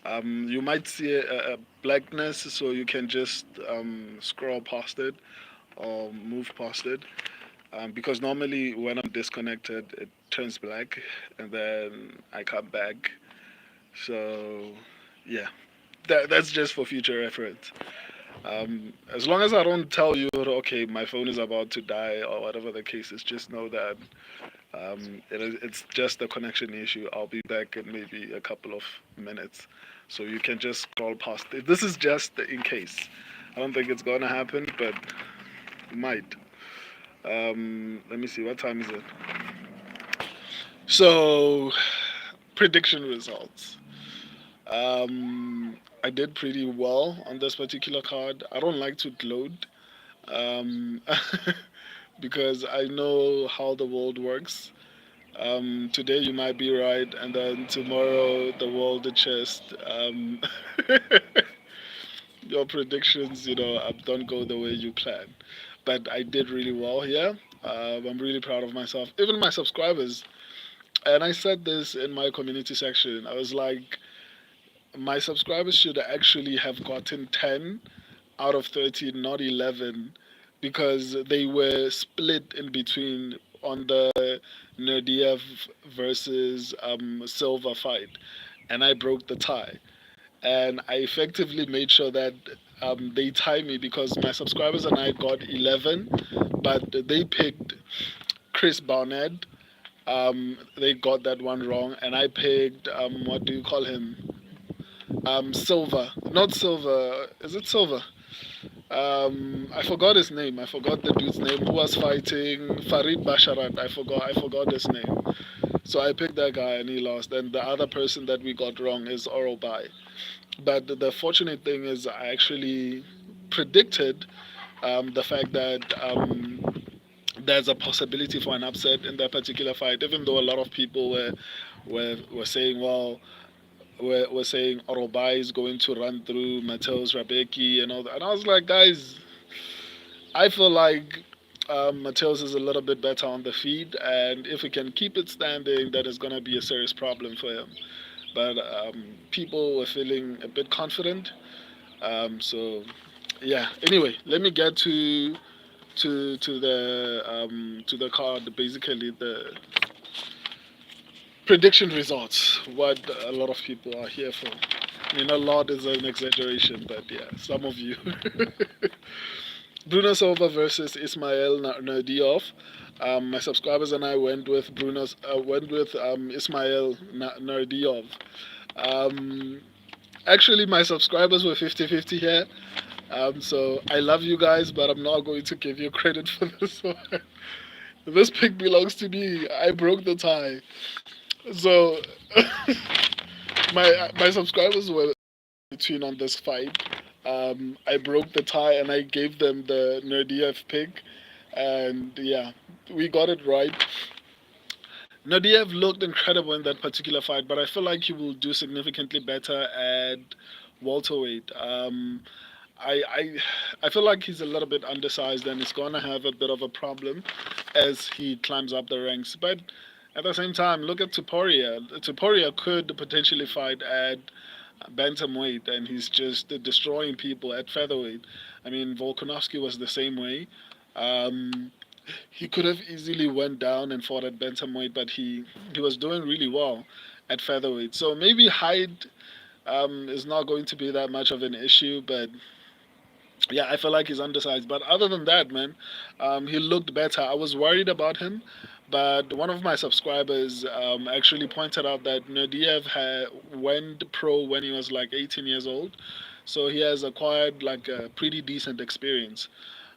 You might see a blackness, so you can just scroll past it or move past it. Because normally when I'm disconnected, it turns black, and then I come back. So yeah, that's just for future reference. As long as I don't tell you, okay, my phone is about to die or whatever the case is, just know that it's just a connection issue. I'll be back in maybe a couple of minutes. So you can just scroll past it. This is just in case. I don't think it's gonna happen, but it might. Let me see, what time is it? So, prediction results. I did pretty well on this particular card. I don't like to gloat um, because I know how the world works. Today you might be right, and then tomorrow the world just your predictions, don't go the way you plan. But I did really well here. I'm really proud of myself. Even my subscribers, and I said this in my community section. I was like, my subscribers should actually have gotten 10 out of 13, not 11, because they were split in between on the Nerdiev versus Silva fight, and I broke the tie. And I effectively made sure that they tie me because my subscribers and I got 11, but they picked Chris Barnett. They got that one wrong, and I picked what do you call him? Silva, not Silva. Is it Silva? I forgot his name. I forgot the dude's name who was fighting Farid Basharat. I forgot his name. So I picked that guy and he lost. And the other person that we got wrong is Orobai. But the fortunate thing is I actually predicted the fact that there's a possibility for an upset in that particular fight, even though a lot of people were saying, well, we're saying Orobai is going to run through Mateus Rabeki and all that. And I was like, guys, I feel like Mateus is a little bit better on the feed, and if we can keep it standing, that is going to be a serious problem for him. But people were feeling a bit confident. So yeah. Anyway, let me get to the card. Basically, the prediction results. What a lot of people are here for. I mean, a lot is an exaggeration, but yeah, some of you. Bruno Silva versus Ismail Nerdiev. My subscribers and I went with Ismail Nerdiev. Um, Actually, my subscribers were 50-50 here. So I love you guys, but I'm not going to give you credit for this one. This pick belongs to me. I broke the tie. So my subscribers were between on this fight. I broke the tie and I gave them the Nerdiev pick, and yeah, we got it right. Nerdiev looked incredible in that particular fight, but I feel like he will do significantly better at welterweight. I feel like he's a little bit undersized and he's gonna have a bit of a problem as he climbs up the ranks. But at the same time, look at Topuria. Topuria could potentially fight at bantamweight, and he's just destroying people at featherweight. I mean, Volkanovski was the same way. Um, he could have easily went down and fought at bantamweight, but he was doing really well at featherweight. So maybe height is not going to be that much of an issue, but yeah, I feel like he's undersized. But other than that, man, he looked better. I was worried about him, but one of my subscribers actually pointed out that Nordiev went pro when he was like 18 years old, so he has acquired like a pretty decent experience.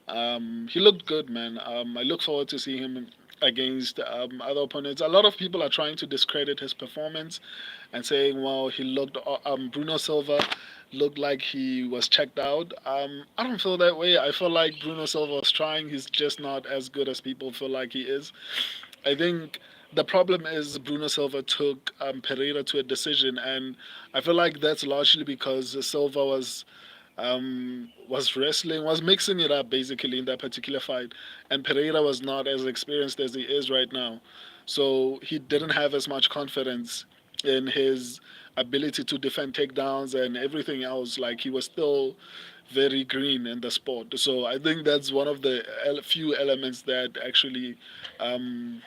He looked good, man. I look forward to seeing him against other opponents. A lot of people are trying to discredit his performance and saying, well, Bruno Silva looked like he was checked out. I don't feel that way. I feel like Bruno Silva was trying. He's just not as good as people feel like he is. I think the problem is Bruno Silva took Pereira to a decision, and I feel like that's largely because Silva was wrestling, was mixing it up basically in that particular fight, and Pereira was not as experienced as he is right now, so he didn't have as much confidence in his ability to defend takedowns and everything else. Like he was still very green in the sport. So I think that's one of the few elements that actually, um,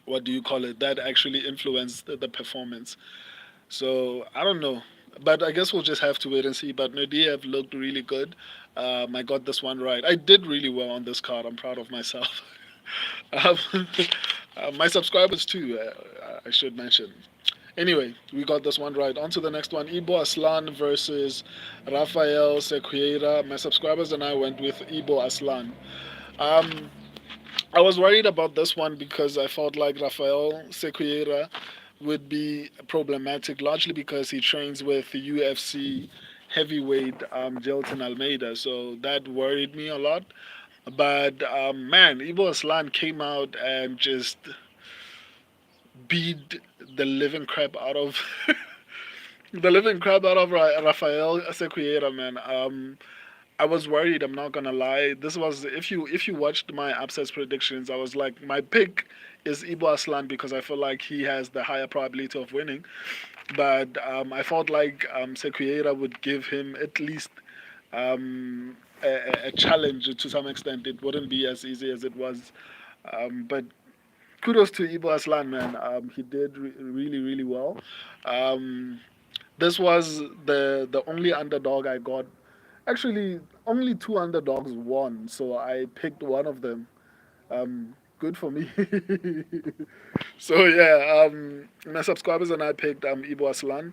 what do you call it? That actually influenced the performance. So I don't know. But I guess we'll just have to wait and see. But Nadia looked really good. I got this one right. I did really well on this card. I'm proud of myself. um, my subscribers too, I should mention. Anyway, we got this one right. On to the next one. Ibo Aslan versus Rafael Sequeira. My subscribers and I went with Ibo Aslan. Um, I was worried about this one because I felt like Rafael Sequeira would be problematic, largely because he trains with the UFC heavyweight Jelton Almeida. So that worried me a lot. But man, Ibo Aslan came out and just beat the living crap out of the living crap out of Rafael Sequeira, man. I was worried. I'm not gonna lie. This was if you watched my upsets predictions, I was like my pick is Ibo Aslan because I feel like he has the higher probability of winning. But I felt like Sequeira would give him at least a challenge to some extent. It wouldn't be as easy as it was. But kudos to Ibo Aslan, man. He did really, really well. Um, this was the only underdog I got. Actually, only two underdogs won, so I picked one of them. Good for me. So yeah, my subscribers and I picked Ibo Aslan.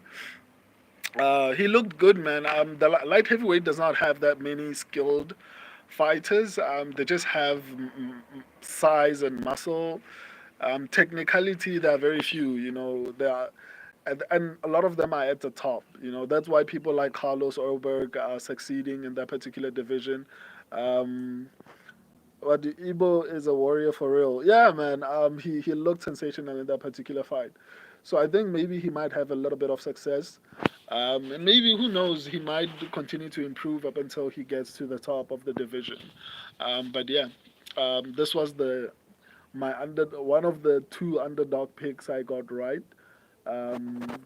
He looked good, man. The light heavyweight does not have that many skilled fighters. They just have size and muscle. Technicality, there are very few. There are, and a lot of them are at the top. That's why people like Carlos Oberg are succeeding in that particular division. Um, but Igbo is a warrior for real. Yeah, man. He looked sensational in that particular fight. So I think maybe he might have a little bit of success. And maybe who knows, he might continue to improve up until he gets to the top of the division. But yeah, this was the my under one of the two underdog picks I got right. Um,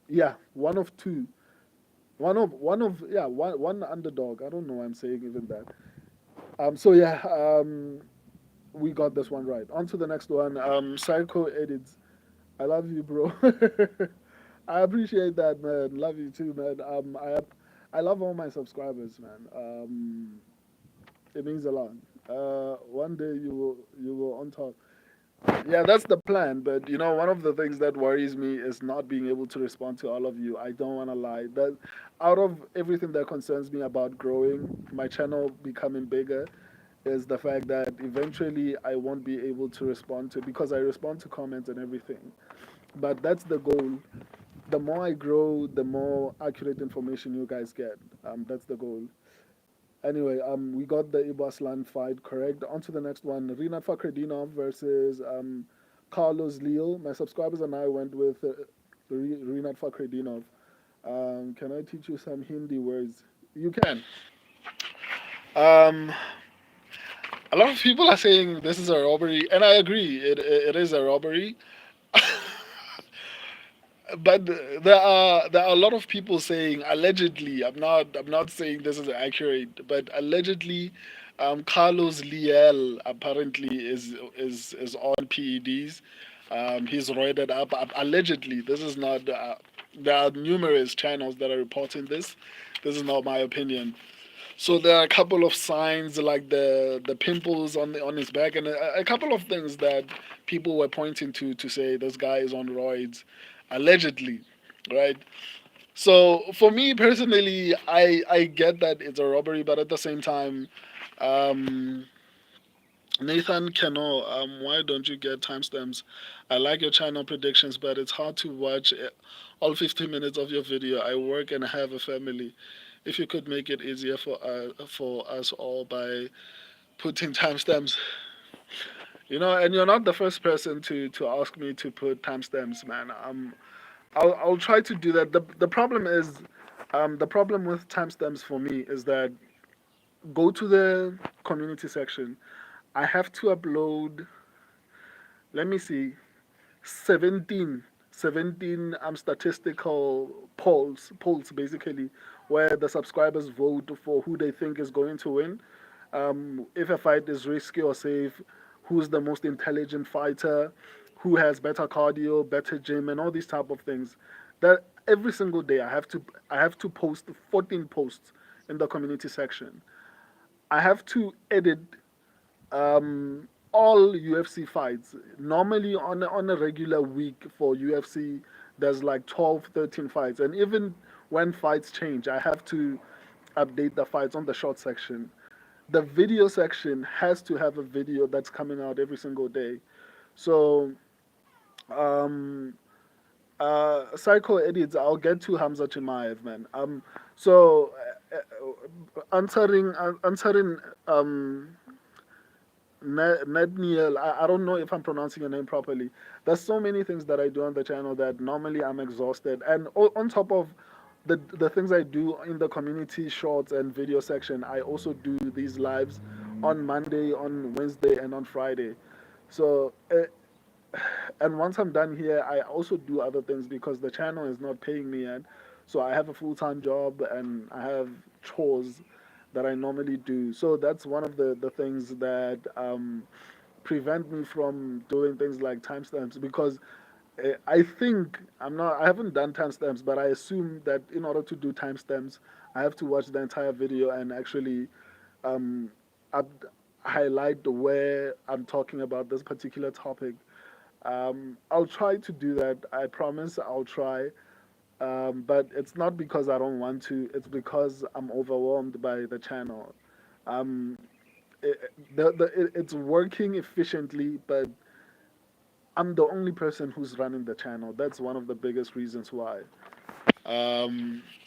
yeah, one of two. One of yeah one underdog. I don't know why I'm saying even that. So yeah, we got this one right. On to the next one. Psycho edits. I love you, bro. I appreciate that, man. Love you too, man. I love all my subscribers, man. It means a lot. One day you will on top. Yeah, that's the plan. But one of the things that worries me is not being able to respond to all of you. I don't want to lie. That out of everything that concerns me about growing my channel, becoming bigger, is the fact that eventually I won't be able to respond to because I respond to comments and everything. But that's the goal. The more I grow, the more accurate information you guys get. That's the goal. Anyway, we got the Ibaslan fight correct. On to the next one. Rinat Fakhretdinov versus Carlos Leal. My subscribers and I went with Rinat Fakhretdinov. Can I teach you some Hindi words? You can. Um, a lot of people are saying this is a robbery, and I agree. It is a robbery. But there are a lot of people saying allegedly. I'm not saying this is accurate, but allegedly, Carlos Liel apparently is on PEDs. He's roided up. Allegedly, this is not. There are numerous channels that are reporting this. This is not my opinion. So there are a couple of signs like the pimples on his back and a couple of things that people were pointing to say this guy is on roids, allegedly, right? So for me personally, I get that it's a robbery, but at the same time, um, Nathan Keno, why don't you get timestamps? I like your channel predictions, but it's hard to watch all 15 minutes of your video. I work and have a family. If you could make it easier for us all by putting timestamps, and you're not the first person to ask me to put timestamps, man. I'll try to do that. The problem is, the problem with timestamps for me is that go to the community section. I have to upload. Let me see. 17, 17 statistical polls basically, where the subscribers vote for who they think is going to win. If a fight is risky or safe, who's the most intelligent fighter, who has better cardio, better gym, and all these type of things. That every single day I have to post 14 posts in the community section. I have to edit all UFC fights. Normally, on a regular week for UFC, there's like 12, 13 fights. And even when fights change, I have to update the fights on the short section. The video section has to have a video that's coming out every single day. So, um, Psycho edits, I'll get to Hamza Chimaev, man. So, answering Nedniel, I don't know if I'm pronouncing your name properly. There's so many things that I do on the channel that normally I'm exhausted. And on top of the things I do in the community shorts and video section, I also do these lives on Monday, on Wednesday, and on Friday. So, and once I'm done here, I also do other things because the channel is not paying me yet. So I have a full-time job and I have chores that I normally do. So that's one of the things that prevent me from doing things like timestamps because I think I haven't done timestamps, but I assume that in order to do timestamps, I have to watch the entire video and actually um, up, highlight where I'm talking about this particular topic. I'll try to do that. I promise I'll try. But it's not because I don't want to. It's because I'm overwhelmed by the channel. Um, it's working efficiently, but I'm the only person who's running the channel. That's one of the biggest reasons why.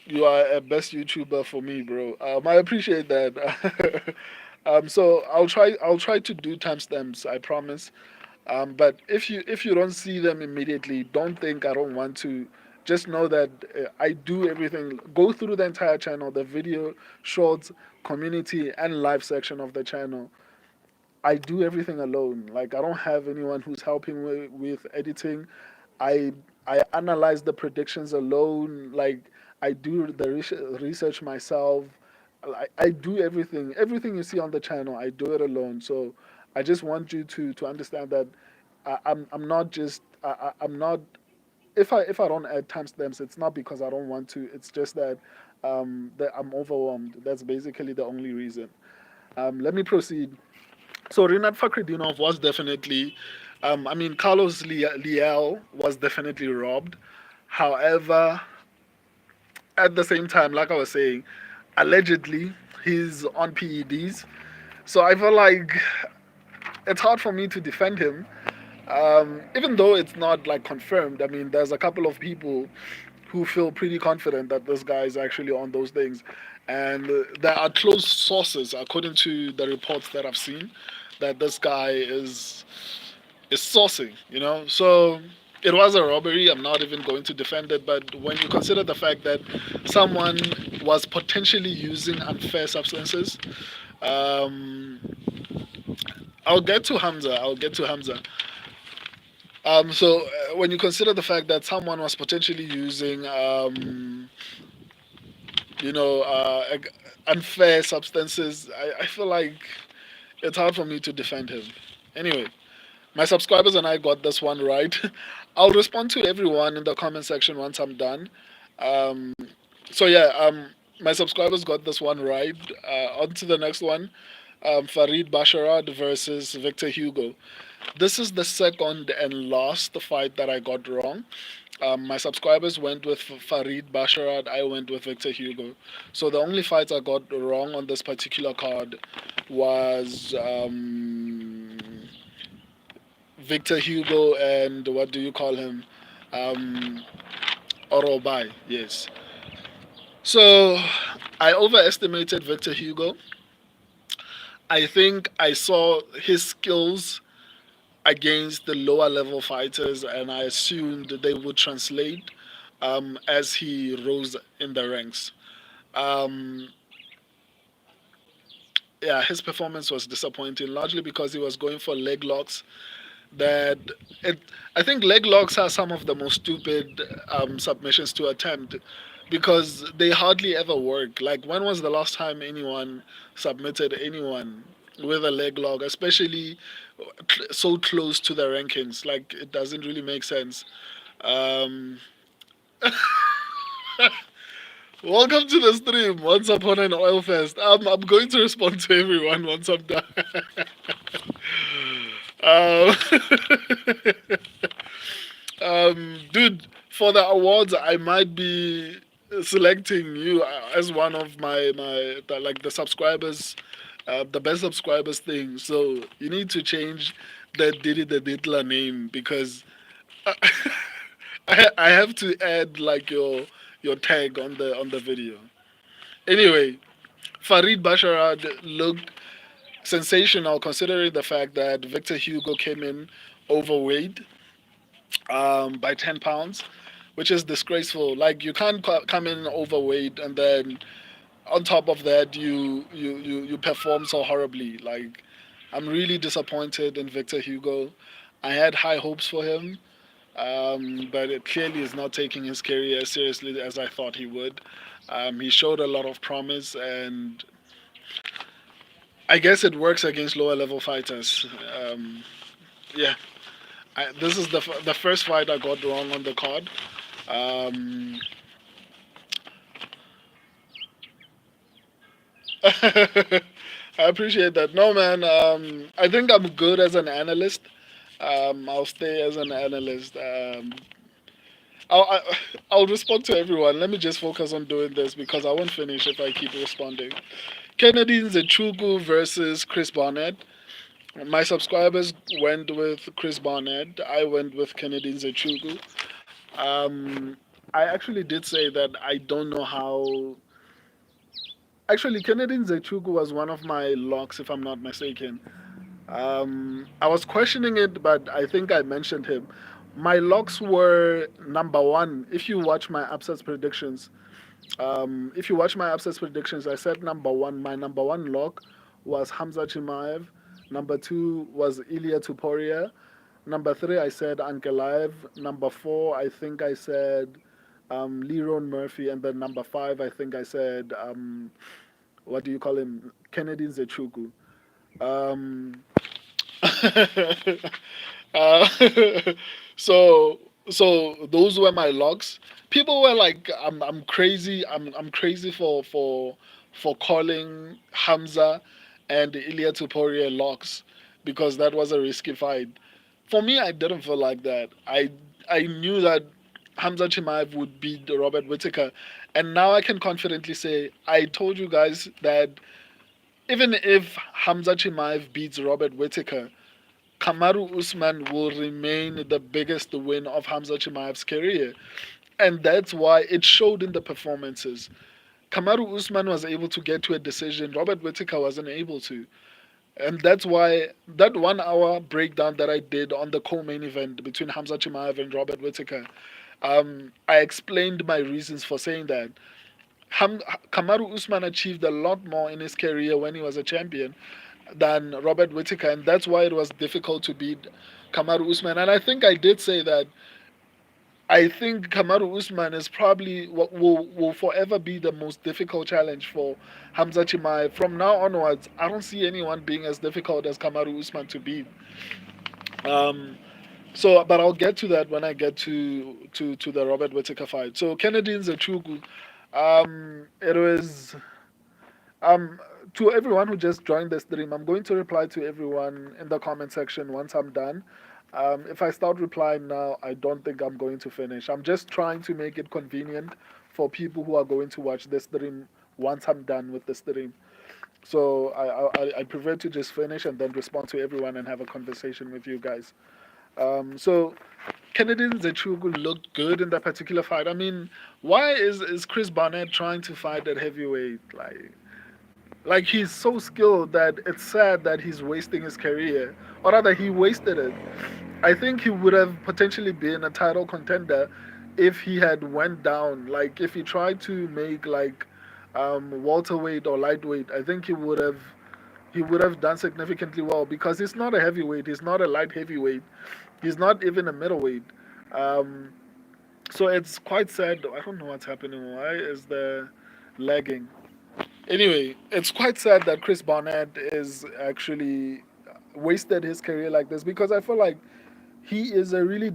You are a best YouTuber for me, bro. I appreciate that. So I'll try to do timestamps. I promise. But if you don't see them immediately, don't think I don't want to. Just know that I do everything. Go through the entire channel, the video, shorts, community, and live section of the channel. I do everything alone. Like I don't have anyone who's helping with editing. I I analyze the predictions alone. Like I do the research myself. I do everything. Everything you see on the channel, I do it alone. So I just want you to understand that I'm not just I'm not if I don't add timestamps, it's not because I don't want to. It's just that I'm overwhelmed. That's basically the only reason. Let me proceed. So Rinat Fakhridinov was definitely, I mean, Carlos Liel was definitely robbed. However, at the same time, like I was saying, allegedly he's on PEDs. So I feel like it's hard for me to defend him, even though it's not like confirmed. I mean, there's a couple of people who feel pretty confident that this guy is actually on those things. And there are close sources, according to the reports that I've seen, that this guy is sourcing, you know. So it was a robbery. I'm not even going to defend it, but when you consider the fact that someone was potentially using unfair substances, um, I'll get to Hamza. I'll get to Hamza. So when you consider the fact that someone was potentially using, you know, unfair substances, I feel like it's hard for me to defend him. Anyway, my subscribers and I got this one right. I'll respond to everyone in the comment section once I'm done. Um, so yeah, my subscribers got this one right. On to the next one. Farid Basharad versus Victor Hugo. This is the second and last fight that I got wrong. My subscribers went with Farid Basharad. I went with Victor Hugo. So the only fights I got wrong on this particular card was Victor Hugo and what do you call him? Um, Orobai, yes. So I overestimated Victor Hugo. I think I saw his skills against the lower level fighters, and I assumed they would translate as he rose in the ranks. Um, yeah, his performance was disappointing, largely because he was going for leg locks. that it. I think leg locks are some of the most stupid submissions to attempt because they hardly ever work. Like, when was the last time anyone submitted anyone with a leg lock, especially so close to the rankings? Like, it doesn't really make sense. Um, Welcome to the stream. Once upon an oil fest. I'm going to respond to everyone once I'm done. um, dude, for the awards, I might be selecting you as one of like the subscribers, the best subscribers thing. So you need to change the Diddy the Diddler name because I have to add like your tag on the video. Anyway, Farid Basharad looked sensational considering the fact that Victor Hugo came in overweight by 10 pounds, which is disgraceful. Like, you can't come in overweight and then on top of that you perform so horribly. Like, I'm really disappointed in Victor Hugo. I had high hopes for him, but it clearly is not taking his career as seriously as I thought he would. He showed a lot of promise, and I guess it works against lower level fighters. Yeah, this is the first fight I got wrong on the card. Um, I appreciate that. No, man, I think I'm good as an analyst. I'll stay as an analyst. I'll respond to everyone. Let me just focus on doing this because I won't finish if I keep responding. Kennedy Nzechuku versus Chris Barnett. My subscribers went with Chris Barnett. I went with Kennedy Nzechuku. Um, I actually did say that I don't know how. Actually, Kennedy Nzechuku was one of my locks, if I'm not mistaken. I was questioning it, but I think I mentioned him. My locks were number one. If you watch my upsets predictions, I said number one. My number one lock was Hamza Chimaev. Number two was Ilia Tuporia. Number three, I said Ankalaev. Number four, I think I said Leron Murphy. And then number five, I think I said, what do you call him? Kennedy Zechuku. Um, uh, so those were my logs. People were like, I'm crazy. I'm crazy for calling Hamza and Ilia Tuporia logs because that was a risky fight. For me, I didn't feel like that. I knew that Hamza Chimaev would beat Robert Whittaker, and now I can confidently say I told you guys that even if Hamza Chimaev beats Robert Whittaker, Kamaru Usman will remain the biggest win of Hamza Chimaev's career. And that's why it showed in the performances. Kamaru Usman was able to get to a decision. Robert Whittaker wasn't able to. And that's why that 1 hour breakdown that I did on the co-main event between Hamza Chimaev and Robert Whittaker, I explained my reasons for saying that. Kamaru Usman achieved a lot more in his career when he was a champion than Robert Whittaker, and that's why it was difficult to beat Kamaru Usman. And I think I did say that I think Kamaru Usman is probably what will forever be the most difficult challenge for Hamza Chimaev. From now onwards, I don't see anyone being as difficult as Kamaru Usman to beat. Um, but I'll get to that when I get to the Robert Whittaker fight. So Kennedy Nzechuku, it was um, to everyone who just joined the stream, I'm going to reply to everyone in the comment section once I'm done. If I start replying now, I don't think I'm going to finish. I'm just trying to make it convenient for people who are going to watch the stream once I'm done with the stream. So I prefer to just finish and then respond to everyone and have a conversation with you guys. So Kennedy Nzechuku looked good in that particular fight. I mean, why is Chris Barnett trying to fight at heavyweight? Like, he's so skilled that it's sad that he's wasting his career, or rather, he wasted it. I think he would have potentially been a title contender if he had went down. Like, if he tried to make like welterweight or lightweight, I think he would have. he would have done significantly well because he's not a heavyweight, he's not a light heavyweight, he's not even a middleweight. Um, so it's quite sad. I don't know what's happening. Why is the lagging? Anyway, it's quite sad that Chris Barnett is actually wasted his career like this because I feel like he is a really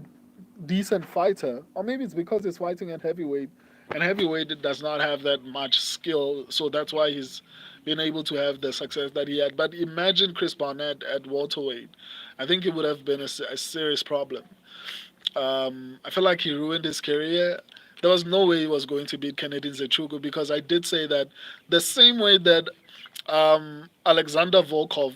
decent fighter, or maybe it's because he's fighting at heavyweight, and heavyweight does not have that much skill, so that's why he's been able to have the success that he had. But imagine Chris Barnett at welterweight. I think it would have been a serious problem. I feel like he ruined his career. There was no way he was going to beat Kennedy Nzechukwu because I did say that the same way that Alexander Volkov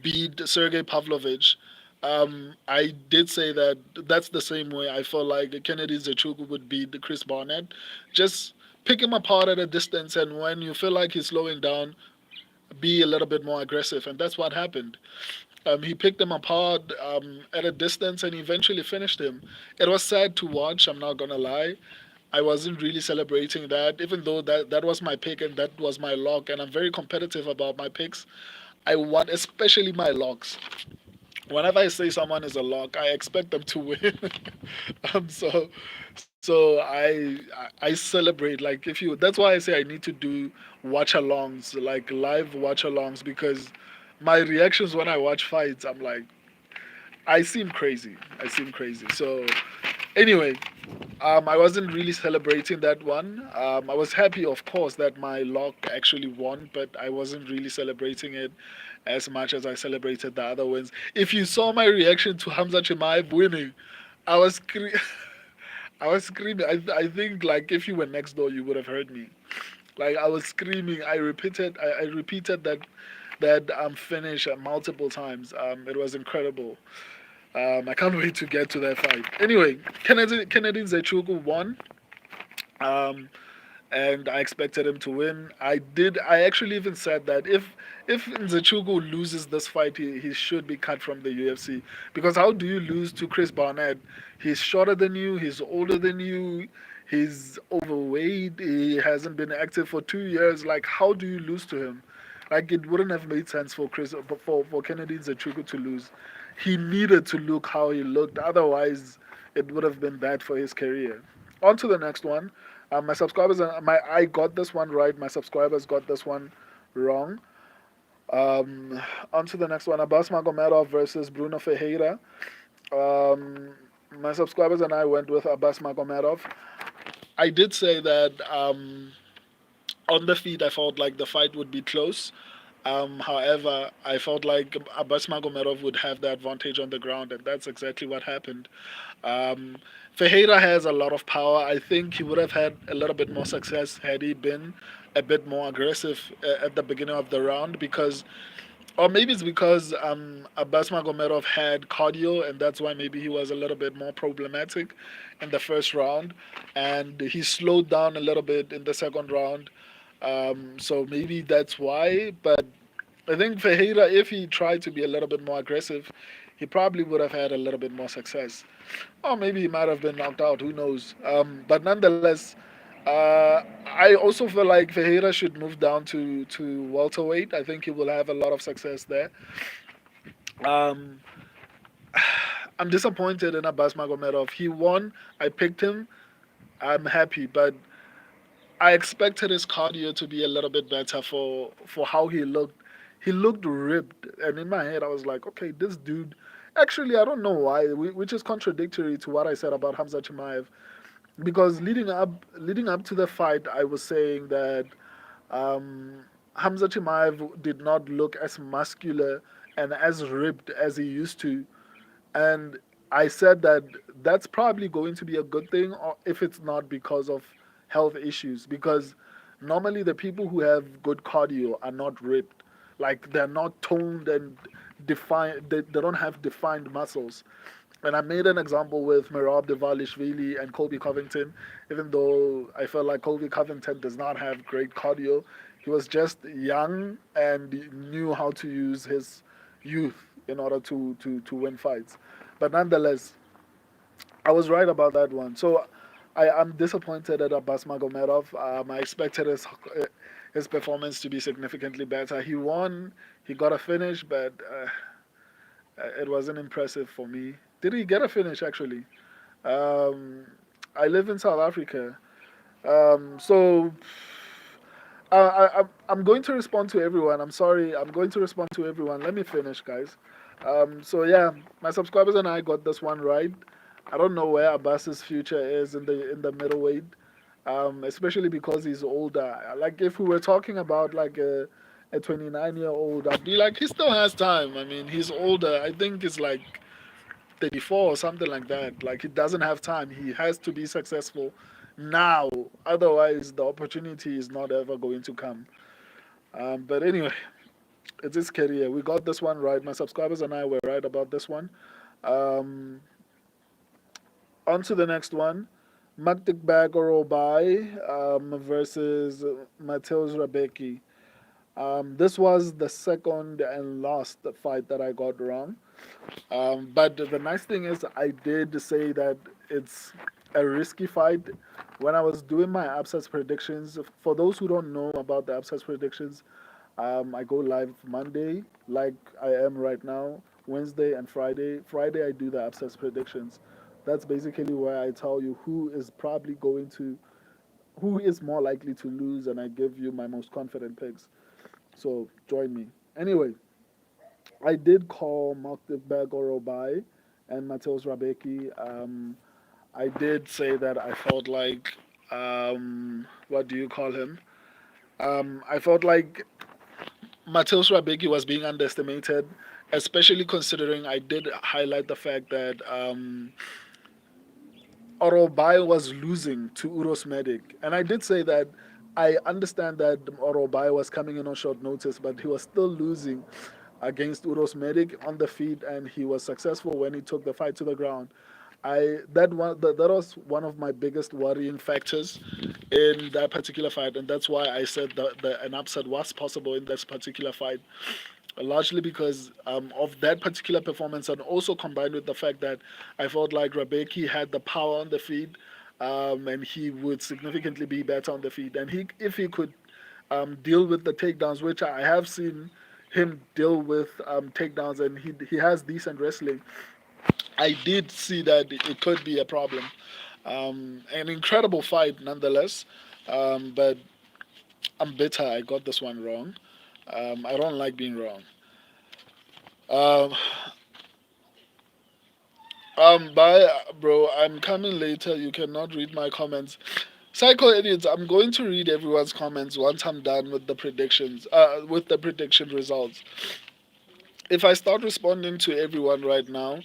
beat Sergey Pavlovich, I did say that that's the same way I felt like Kennedy Nzechukwu would beat Chris Barnett. Just pick him apart at a distance, and when you feel like he's slowing down, be a little bit more aggressive, and that's what happened. He picked him apart at a distance and eventually finished him. It was sad to watch, I'm not gonna lie. I wasn't really celebrating that, even though that was my pick and that was my lock, and I'm very competitive about my picks. I want, especially my locks. Whenever I say someone is a lock, I expect them to win. So I celebrate like if you. That's why I say I need to do watch-alongs, like live watch-alongs, because my reactions when I watch fights, I'm like, I seem crazy. I seem crazy. So anyway, I wasn't really celebrating that one. I was happy, of course, that my lock actually won, but I wasn't really celebrating it as much as I celebrated the other wins. If you saw my reaction to Hamza Chimaev winning, I was I was screaming. I think like if you were next door, you would have heard me. Like I was screaming. I repeated that finish multiple times. It was incredible. I can't wait to get to that fight. Anyway, Kennedy Nzechukwu won. Um, and I expected him to win. I did. I actually even said that if Nzechukwu loses this fight, he should be cut from the UFC because how do you lose to Chris Barnett? He's shorter than you. He's older than you. He's overweight. He hasn't been active for 2 years. Like how do you lose to him? Like it wouldn't have made sense for for Kennedy Nzechukwu to lose. He needed to look how he looked. Otherwise, it would have been bad for his career. On to the next one. My subscribers, I got this one right. My subscribers got this one wrong. On to the next one. Abbas Magomedov versus Bruno Ferreira. Um, my subscribers and I went with Abbas Magomedov. I did say that on the feet, I felt like the fight would be close. However, I felt like Abbas Magomedov would have the advantage on the ground, and that's exactly what happened. Um, Ferreira has a lot of power. I think he would have had a little bit more success had he been a bit more aggressive at the beginning of the round because, or maybe it's because Abbas Magomedov had cardio and that's why maybe he was a little bit more problematic in the first round and he slowed down a little bit in the second round. So maybe that's why. But I think Ferreira, if he tried to be a little bit more aggressive, he probably would have had a little bit more success. Or maybe he might have been knocked out. Who knows? But nonetheless, I also feel like Ferreira should move down to welterweight. I think he will have a lot of success there. Um, I'm disappointed in Abbas Magomedov. He won. I picked him. I'm happy, but I expected his cardio to be a little bit better for how he looked. He looked ripped, and in my head, I was like, okay, this dude. Actually, I don't know why, which is contradictory to what I said about Hamza Chimaev. Because leading up to the fight, I was saying that Hamza Chimaev did not look as muscular and as ripped as he used to, and I said that that's probably going to be a good thing, or if it's not because of health issues. Because normally the people who have good cardio are not ripped, like they're not toned and defined. They don't have defined muscles. And I made an example with Merab Devalishvili and Colby Covington, even though I felt like Colby Covington does not have great cardio. He was just young and knew how to use his youth in order to win fights. But nonetheless, I was right about that one. So I'm disappointed at Abbas Magomedov. I expected his performance to be significantly better. He won, he got a finish, but it wasn't impressive for me. Did he get a finish actually? Um, I live in South Africa, so I'm going to respond to everyone. I'm sorry. I'm going to respond to everyone. Let me finish, guys. So yeah, my subscribers and I got this one right. I don't know where Abbas's future is in the middleweight, especially because he's older. Like if we were talking about like a 29-year-old, I'd be like, he still has time. I mean, he's older. I think it's like 34 or something like that. Like he doesn't have time. He has to be successful now. Otherwise, the opportunity is not ever going to come. But anyway, it's his career. We got this one right. My subscribers and I were right about this one. Um, on to the next one. Magdik Bagorobai versus Mateusz Rebecki. This was the second and last fight that I got wrong. But the nice thing is, I did say that it's a risky fight. When I was doing my upsets predictions, for those who don't know about the upsets predictions, I go live Monday, like I am right now, Wednesday and Friday. Friday, I do the upsets predictions. That's basically where I tell you who is more likely to lose, and I give you my most confident picks. So join me. Anyway, I did call Maktik Bagorobai and Mateusz Rabecki. I did say that I felt like, what do you call him? I felt like Mateusz Rabecki was being underestimated, especially considering I did highlight the fact that Orobai was losing to Uros Medic. And I did say that I understand that Orobai was coming in on short notice, but he was still losing against Uros Medic on the feet, and he was successful when he took the fight to the ground. That was one of my biggest worrying factors in that particular fight, and that's why I said that an upset was possible in this particular fight, largely because of that particular performance, and also combined with the fact that I felt like Rebecki had the power on the feet, and he would significantly be better on the feet. And if he could deal with the takedowns, which I have seen him deal with takedowns, and he has decent wrestling. I did see that it could be a problem. An incredible fight nonetheless, but I'm bitter I got this one wrong. I don't like being wrong. Um, bye, bro. I'm coming later. You cannot read my comments. Psycho idiots. I'm going to read everyone's comments once I'm done with the predictions. With the prediction results. If I start responding to everyone right now,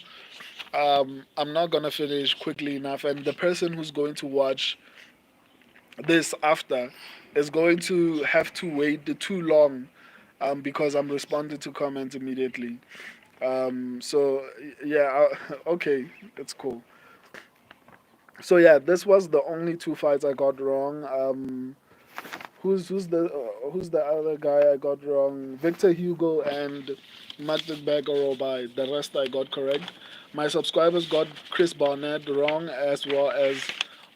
I'm not gonna finish quickly enough, and the person who's going to watch this after is going to have to wait too long, because I'm responding to comments immediately. So yeah, okay, it's cool. So yeah, this was the only two fights I got wrong. Who's the other guy I got wrong? Victor Hugo and Magdik Bagorobai. The rest I got correct. My subscribers got Chris Barnett wrong, as well as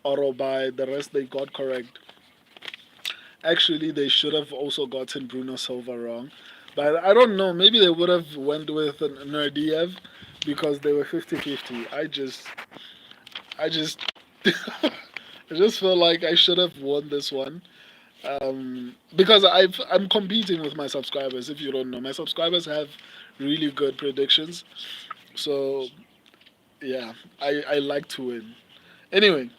Orobai. The rest they got correct. Actually, they should have also gotten Bruno Silva wrong, but I don't know. Maybe they would have went with Nerdiev because they were 50-50. I just, I just feel like I should have won this one. Because I'm competing with my subscribers. If you don't know, my subscribers have really good predictions. So yeah, I like to win. Anyway,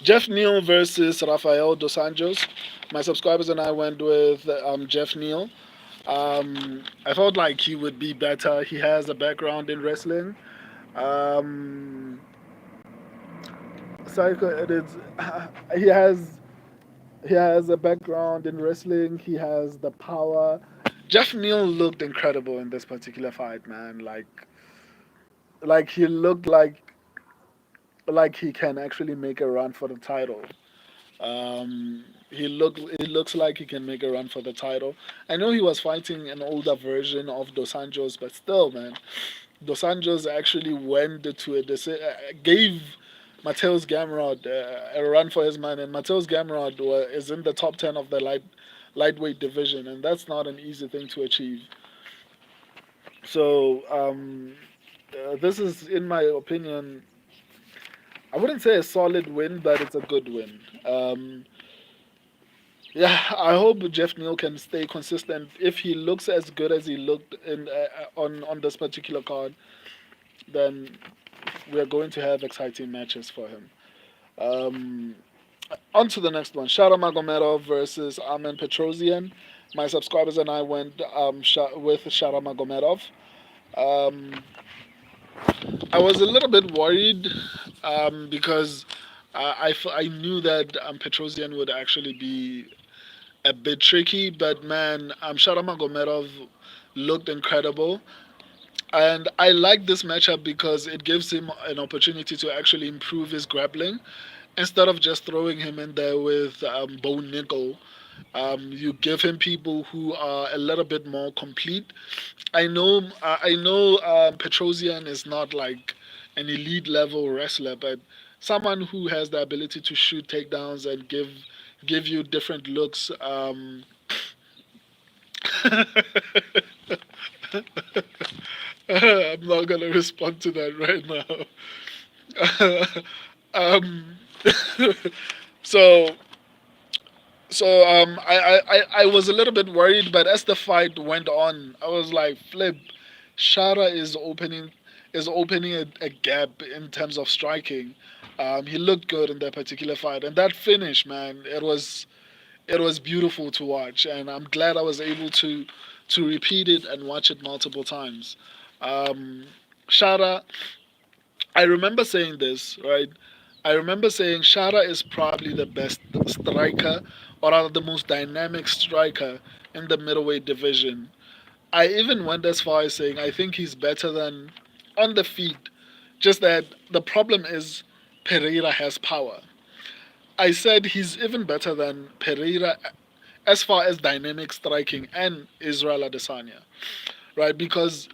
Jeff Neal versus Rafael dos Anjos. My subscribers and I went with Jeff Neal. I felt like he would be better. He has a background in wrestling. Um, Psycho edits. He has he has a background in wrestling. He has the power. Jeff Neal looked incredible in this particular fight, man. Like he looked like he can actually make a run for the title. He looks like he can make a run for the title. I know he was fighting an older version of Dos Anjos, but still, man, Dos Anjos actually went to gave Mateus Gamrot a run for his money, and Mateus Gamrot is in the top 10 of the lightweight division, and that's not an easy thing to achieve. So this is, in my opinion, I wouldn't say a solid win, but it's a good win. Yeah, I hope Jeff Neal can stay consistent. If he looks as good as he looked in on this particular card, then we are going to have exciting matches for him. Um, on to the next one: Shara Magomedov versus Armen Petrosian. My subscribers and I went with Shara Magomedov. Um, I was a little bit worried because I knew that Petrosian would actually be a bit tricky, but man, Shara Magomedov looked incredible. And I like this matchup because it gives him an opportunity to actually improve his grappling instead of just throwing him in there with Bo Nickel. You give him people who are a little bit more complete. I know Petrosian is not like an elite level wrestler, but someone who has the ability to shoot takedowns and give you different looks. I'm not gonna respond to that right now. um, so I was a little bit worried, but as the fight went on, I was like, flip, Shara is opening a gap in terms of striking. He looked good in that particular fight, and that finish, man, it was beautiful to watch, and I'm glad I was able to repeat it and watch it multiple times. Um, Shara, I remember saying this, right? I remember saying Shara is probably the best striker, or rather the most dynamic striker in the middleweight division. I even went as far as saying I think he's better than on the feet. Just that the problem is Pereira has power. I said he's even better than Pereira as far as dynamic striking and Israel Adesanya, right? Because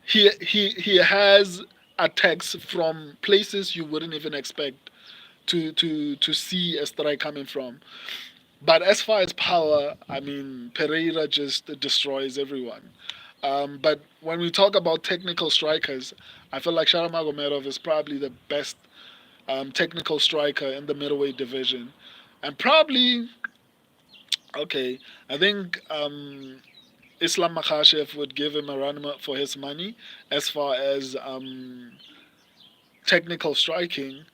he has attacks from places you wouldn't even expect to see a strike coming from. But as far as power, I mean, Pereira just destroys everyone. But when we talk about technical strikers, I feel like Shara Magomedov is probably the best technical striker in the middleweight division. And probably, okay, I think Islam Makhachev would give him a run for his money as far as technical striking.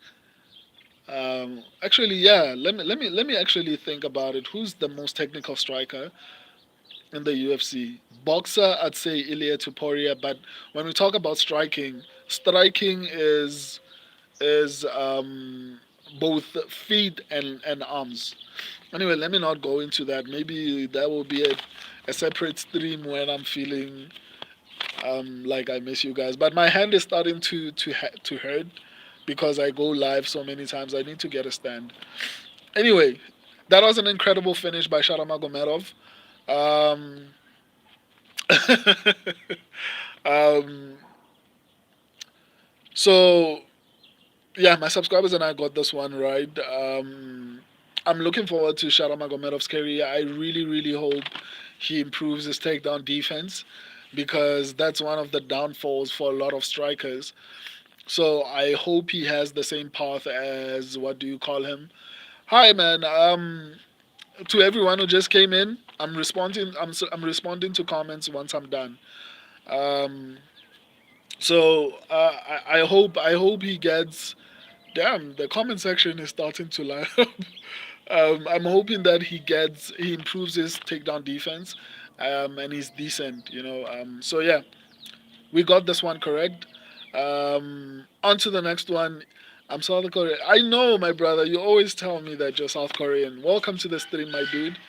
Actually, yeah. Let me actually think about it. Who's the most technical striker in the UFC? Boxer, I'd say Ilia Topuria. But when we talk about striking, striking is both feet and arms. Anyway, let me not go into that. Maybe that will be a separate stream when I'm feeling like I miss you guys. But my hand is starting to hurt because I go live so many times. I need to get a stand. Anyway, that was an incredible finish by Shara Magomedov. Um, um, so yeah, my subscribers and I got this one right. I'm looking forward to Shara Magomedov's career. I really, really hope he improves his takedown defense because that's one of the downfalls for a lot of strikers. So I hope he has the same path as what do you call him? Hi, man. To everyone who just came in, I'm responding. I'm responding to comments once I'm done. Um, so I hope he gets. Damn, the comment section is starting to line up. I'm hoping that he improves his takedown defense, and he's decent. So yeah, we got this one correct. On to the next one. I'm South Korean. I know, my brother. You always tell me that you're South Korean. Welcome to the stream, my dude.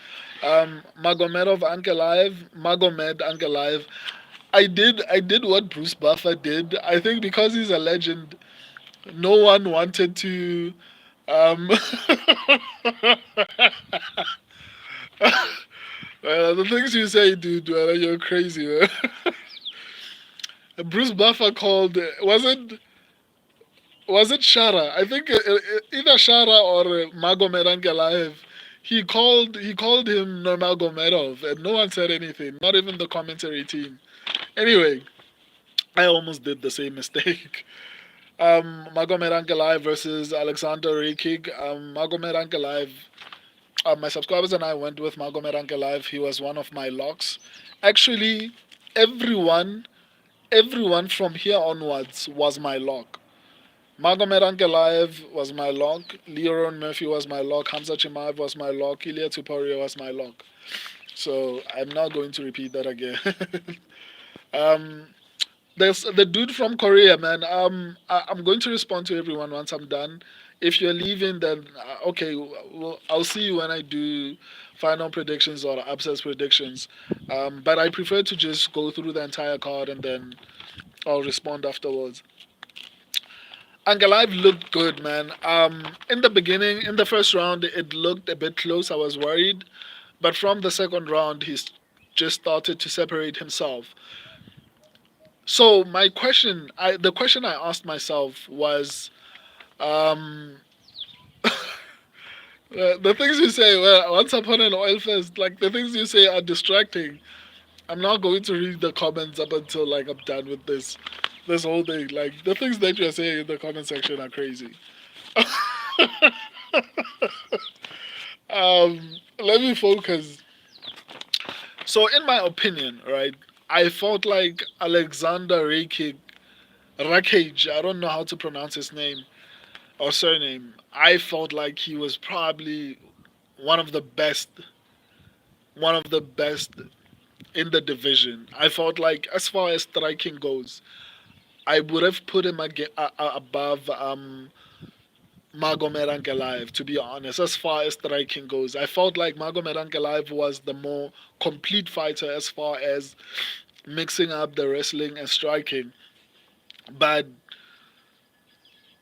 Magomedov Ankalaev. Magomed Ankalaev. I did what Bruce Buffer did. I think because he's a legend, no one wanted to. Um, the things you say, dude, you're crazy, man. Bruce Buffer called. Was it Shara? I think either Shara or Magomed Ankalaev. He called him Nurmagomedov, and no one said anything. Not even the commentary team. Anyway, I almost did the same mistake. Magomed Ankalaev versus Alexander Rekik. Magomed Ankalaev. My subscribers and I went with Magomed Ankalaev. He was one of my locks. Actually, everyone, everyone from here onwards was my lock. Magomed Ankalaev was my lock. Leon Murphy was my lock. Khamzat Chimaev was my lock. Ilia Topuria was my lock. So I'm not going to repeat that again. um, there's the dude from Korea, man. I'm going to respond to everyone once I'm done. If you're leaving, then okay, well, I'll see you when I do final predictions or upsets predictions. But I prefer to just go through the entire card and then I'll respond afterwards. Ankalaev looked good, man. In the beginning, in the first round, it looked a bit close. I was worried, but from the second round, he's just started to separate himself. So my question, the question I asked myself was, um, the things you say. Well, once upon an oil fest, like the things you say are distracting. I'm not going to read the comments up until like I'm done with this whole thing. Like the things that you're saying in the comment section are crazy. Let me focus. So, in my opinion, right, I felt like Alexander Rakage, I don't know how to pronounce his name or surname. I felt like he was probably one of the best, one of the best in the division. I felt like, as far as striking goes, I would have put him above Magomed Ankalaev, to be honest, as far as striking goes. I felt like Magomed Ankalaev was the more complete fighter as far as mixing up the wrestling and striking. But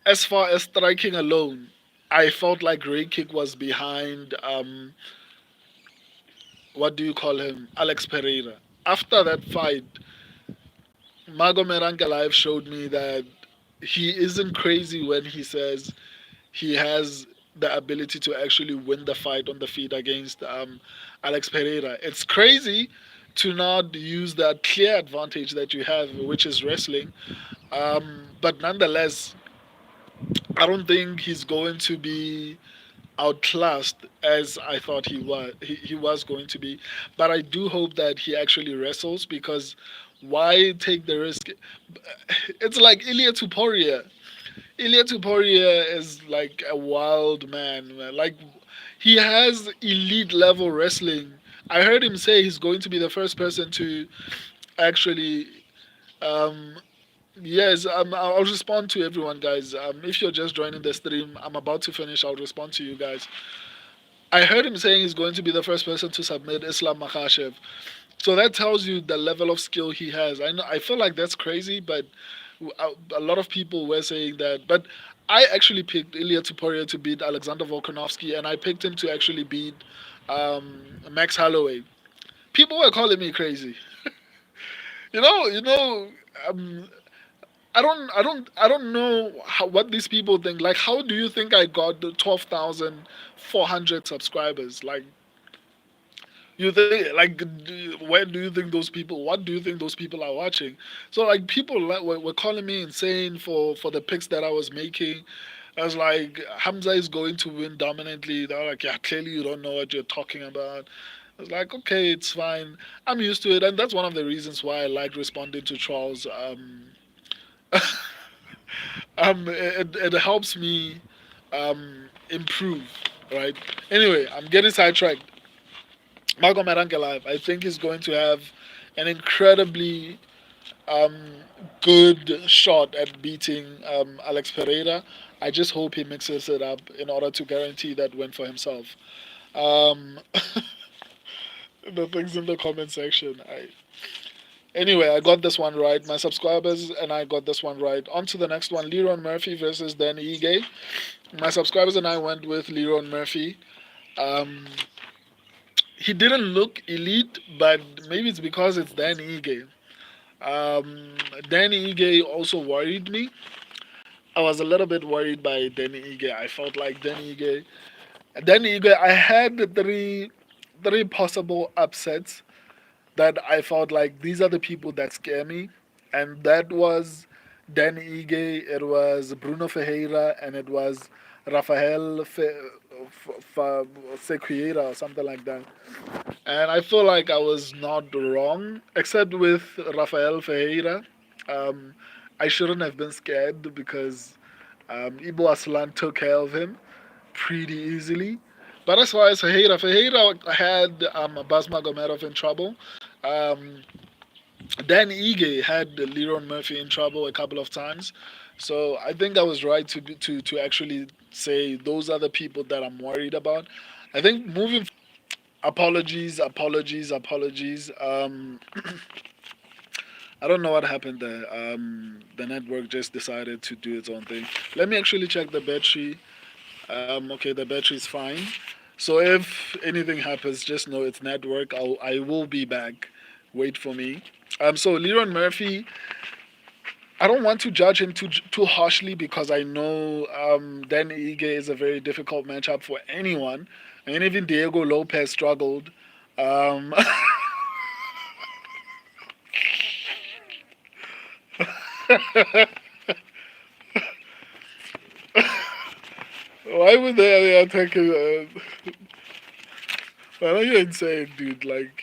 as far as striking alone, I felt like Ray Kick was behind, what do you call him? Alex Pereira. After that fight, Magomed Ankalaev showed me that he isn't crazy when he says he has the ability to actually win the fight on the feet against Alex Pereira. It's crazy to not use that clear advantage that you have, which is wrestling. But nonetheless, I don't think he's going to be outclassed as I thought he was going to be. But I do hope that he actually wrestles because why take the risk? It's like Ilia Tuporia. Ilia Tuporia is like a wild man. Like he has elite level wrestling. I heard him say he's going to be the first person to actually. Um, yes, I'll respond to everyone, guys. If you're just joining the stream, I'm about to finish. I'll respond to you guys. I heard him saying he's going to be the first person to submit Islam Makhachev. So that tells you the level of skill he has. I know, I feel like that's crazy, but a lot of people were saying that. But I actually picked Ilia Tuporia to beat Alexander Volkanovski, and I picked him to actually beat Max Holloway. People were calling me crazy. You know. Um, I don't know what these people think. Like, how do you think I got the 12,400 subscribers? Like, you think like where do you think those people? What do you think those people are watching? So like people were calling me insane for the picks that I was making. I was like, Hamza is going to win dominantly. They're like, yeah, clearly you don't know what you're talking about. I was like, okay, it's fine. I'm used to it, and that's one of the reasons why I like responding to trolls. It helps me improve, right? Anyway, I'm getting sidetracked. Magomed Ankalaev, I think he's going to have an incredibly um, good shot at beating Alex Pereira. I just hope he mixes it up in order to guarantee that win for himself. Um, the things in the comment section. Anyway, I got this one right. My subscribers and I got this one right. On to the next one. Leron Murphy versus Danny Ige. My subscribers and I went with Leron Murphy. Um, he didn't look elite, but maybe it's because it's Danny Ige. Um, Danny Ige also worried me. I was a little bit worried by Danny Ige. I felt like Danny Ige. I had three possible upsets that I felt like these are the people that scare me, and that was Danny Ige, it was Bruno Ferreira, and it was Rafael Sequeira or something like that. And I feel like I was not wrong, except with Rafael Ferreira. Um, I shouldn't have been scared because Ibo Aslan took care of him pretty easily. But as far as Ferreira had Basma Gomedov in trouble. Um, Dan Ige had Leron Murphy in trouble a couple of times. So I think I was right to actually say those are the people that I'm worried about. I think moving apologies, apologies, apologies. I don't know what happened there. The network just decided to do its own thing. Let me actually check the battery. Okay, the battery is fine. So if anything happens, just know it's network. I will be back. Wait for me. So Leron Murphy, I don't want to judge him too harshly because I know Dan Ige is a very difficult matchup for anyone, and even Diego Lopez struggled. Um, why would they attack him? I know you're insane, dude. Like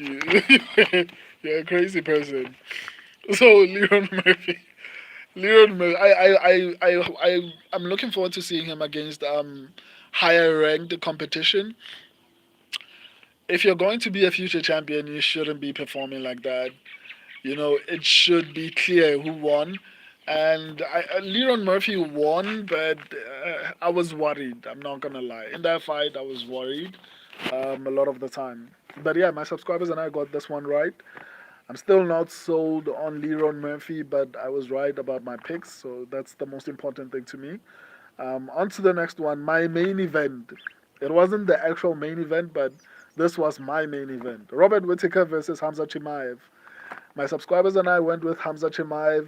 you're a crazy person. So Leron Murphy. Leon, I'm looking forward to seeing him against higher ranked competition. If you're going to be a future champion, you shouldn't be performing like that. You know, it should be clear who won. And Leon Murphy won, but I was worried. I'm not gonna lie. In that fight, I was worried a lot of the time. But yeah, my subscribers and I got this one right. I'm still not sold on Leron Murphy, but I was right about my picks, so that's the most important thing to me. On to the next one, my main event. It wasn't the actual main event, but this was my main event. Robert Whittaker versus Khamzat Chimaev. My subscribers and I went with Khamzat Chimaev.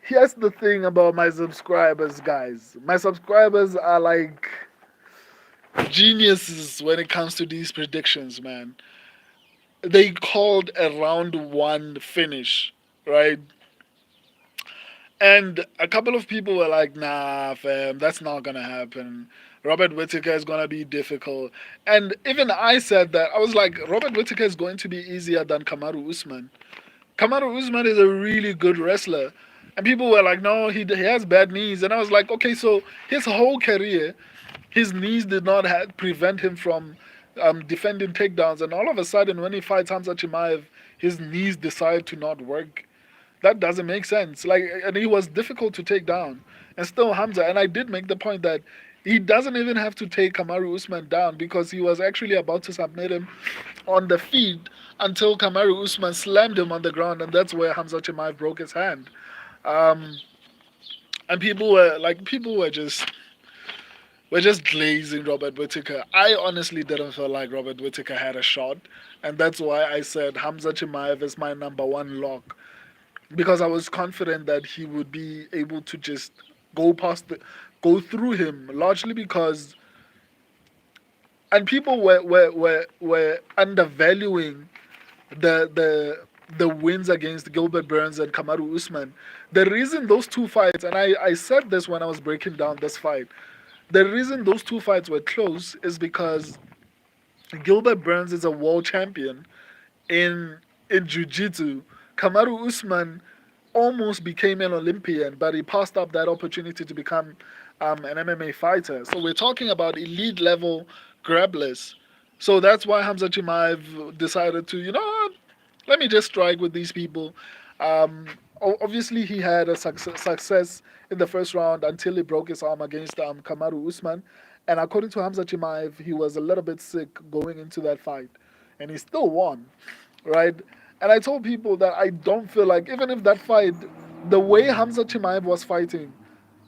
Here's the thing about my subscribers, guys. My subscribers are like geniuses when it comes to these predictions, man. They called a round one finish, right? And a couple of people were like, nah, fam, that's not going to happen. Robert Whittaker is going to be difficult. And even I said that. I was like, Robert Whittaker is going to be easier than Kamaru Usman. Kamaru Usman is a really good wrestler. And people were like, no, he has bad knees. And I was like, okay, so his whole career, his knees did not prevent him from defending takedowns. And all of a sudden, when he fights Hamza Chimaev, his knees decide to not work. That doesn't make sense. Like, and he was difficult to take down, and still Hamza. And I did make the point that he doesn't even have to take Kamaru Usman down because he was actually about to submit him on the feet until Kamaru Usman slammed him on the ground, and that's where Hamza Chimaev broke his hand. Um, and people were just glazing Robert Whittaker. I honestly didn't feel like Robert Whittaker had a shot, and that's why I said Hamza Chimaev is my number one lock because I was confident that he would be able to just go through him, largely because and people were undervaluing the wins against Gilbert Burns and Kamaru Usman. The reason those two fights, and I said this when I was breaking down this fight, the reason those two fights were close is because Gilbert Burns is a world champion in jiu-jitsu. Kamaru Usman almost became an Olympian, but he passed up that opportunity to become an MMA fighter. So we're talking about elite level grapplers. So that's why Hamza Chimaev decided to, you know what, let me just strike with these people. Um, Obviously, he had a success in the first round until he broke his arm against Kamaru Usman. And according to Hamza Chimaev, he was a little bit sick going into that fight. And he still won, right? And I told people that I don't feel like, even if that fight, the way Hamza Chimaev was fighting,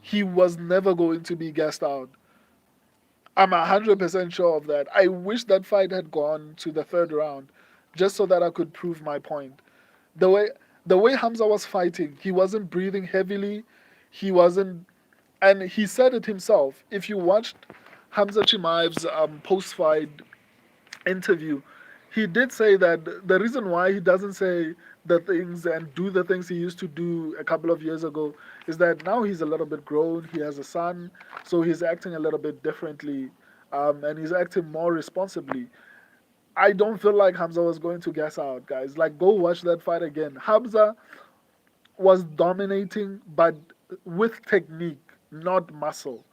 he was never going to be gassed out. I'm 100% sure of that. I wish that fight had gone to the third round just so that I could prove my point. The way the way Hamza was fighting, he wasn't breathing heavily. He wasn't. And he said it himself. If you watched Hamza Chimaev's post-fight interview, he did say that the reason why he doesn't say the things and do the things he used to do a couple of years ago is that now he's a little bit grown. He has a son, so he's acting a little bit differently, and he's acting more responsibly. I don't feel like Hamza was going to gas out, guys. Like, go watch that fight again. Hamza was dominating, but with technique, not muscle.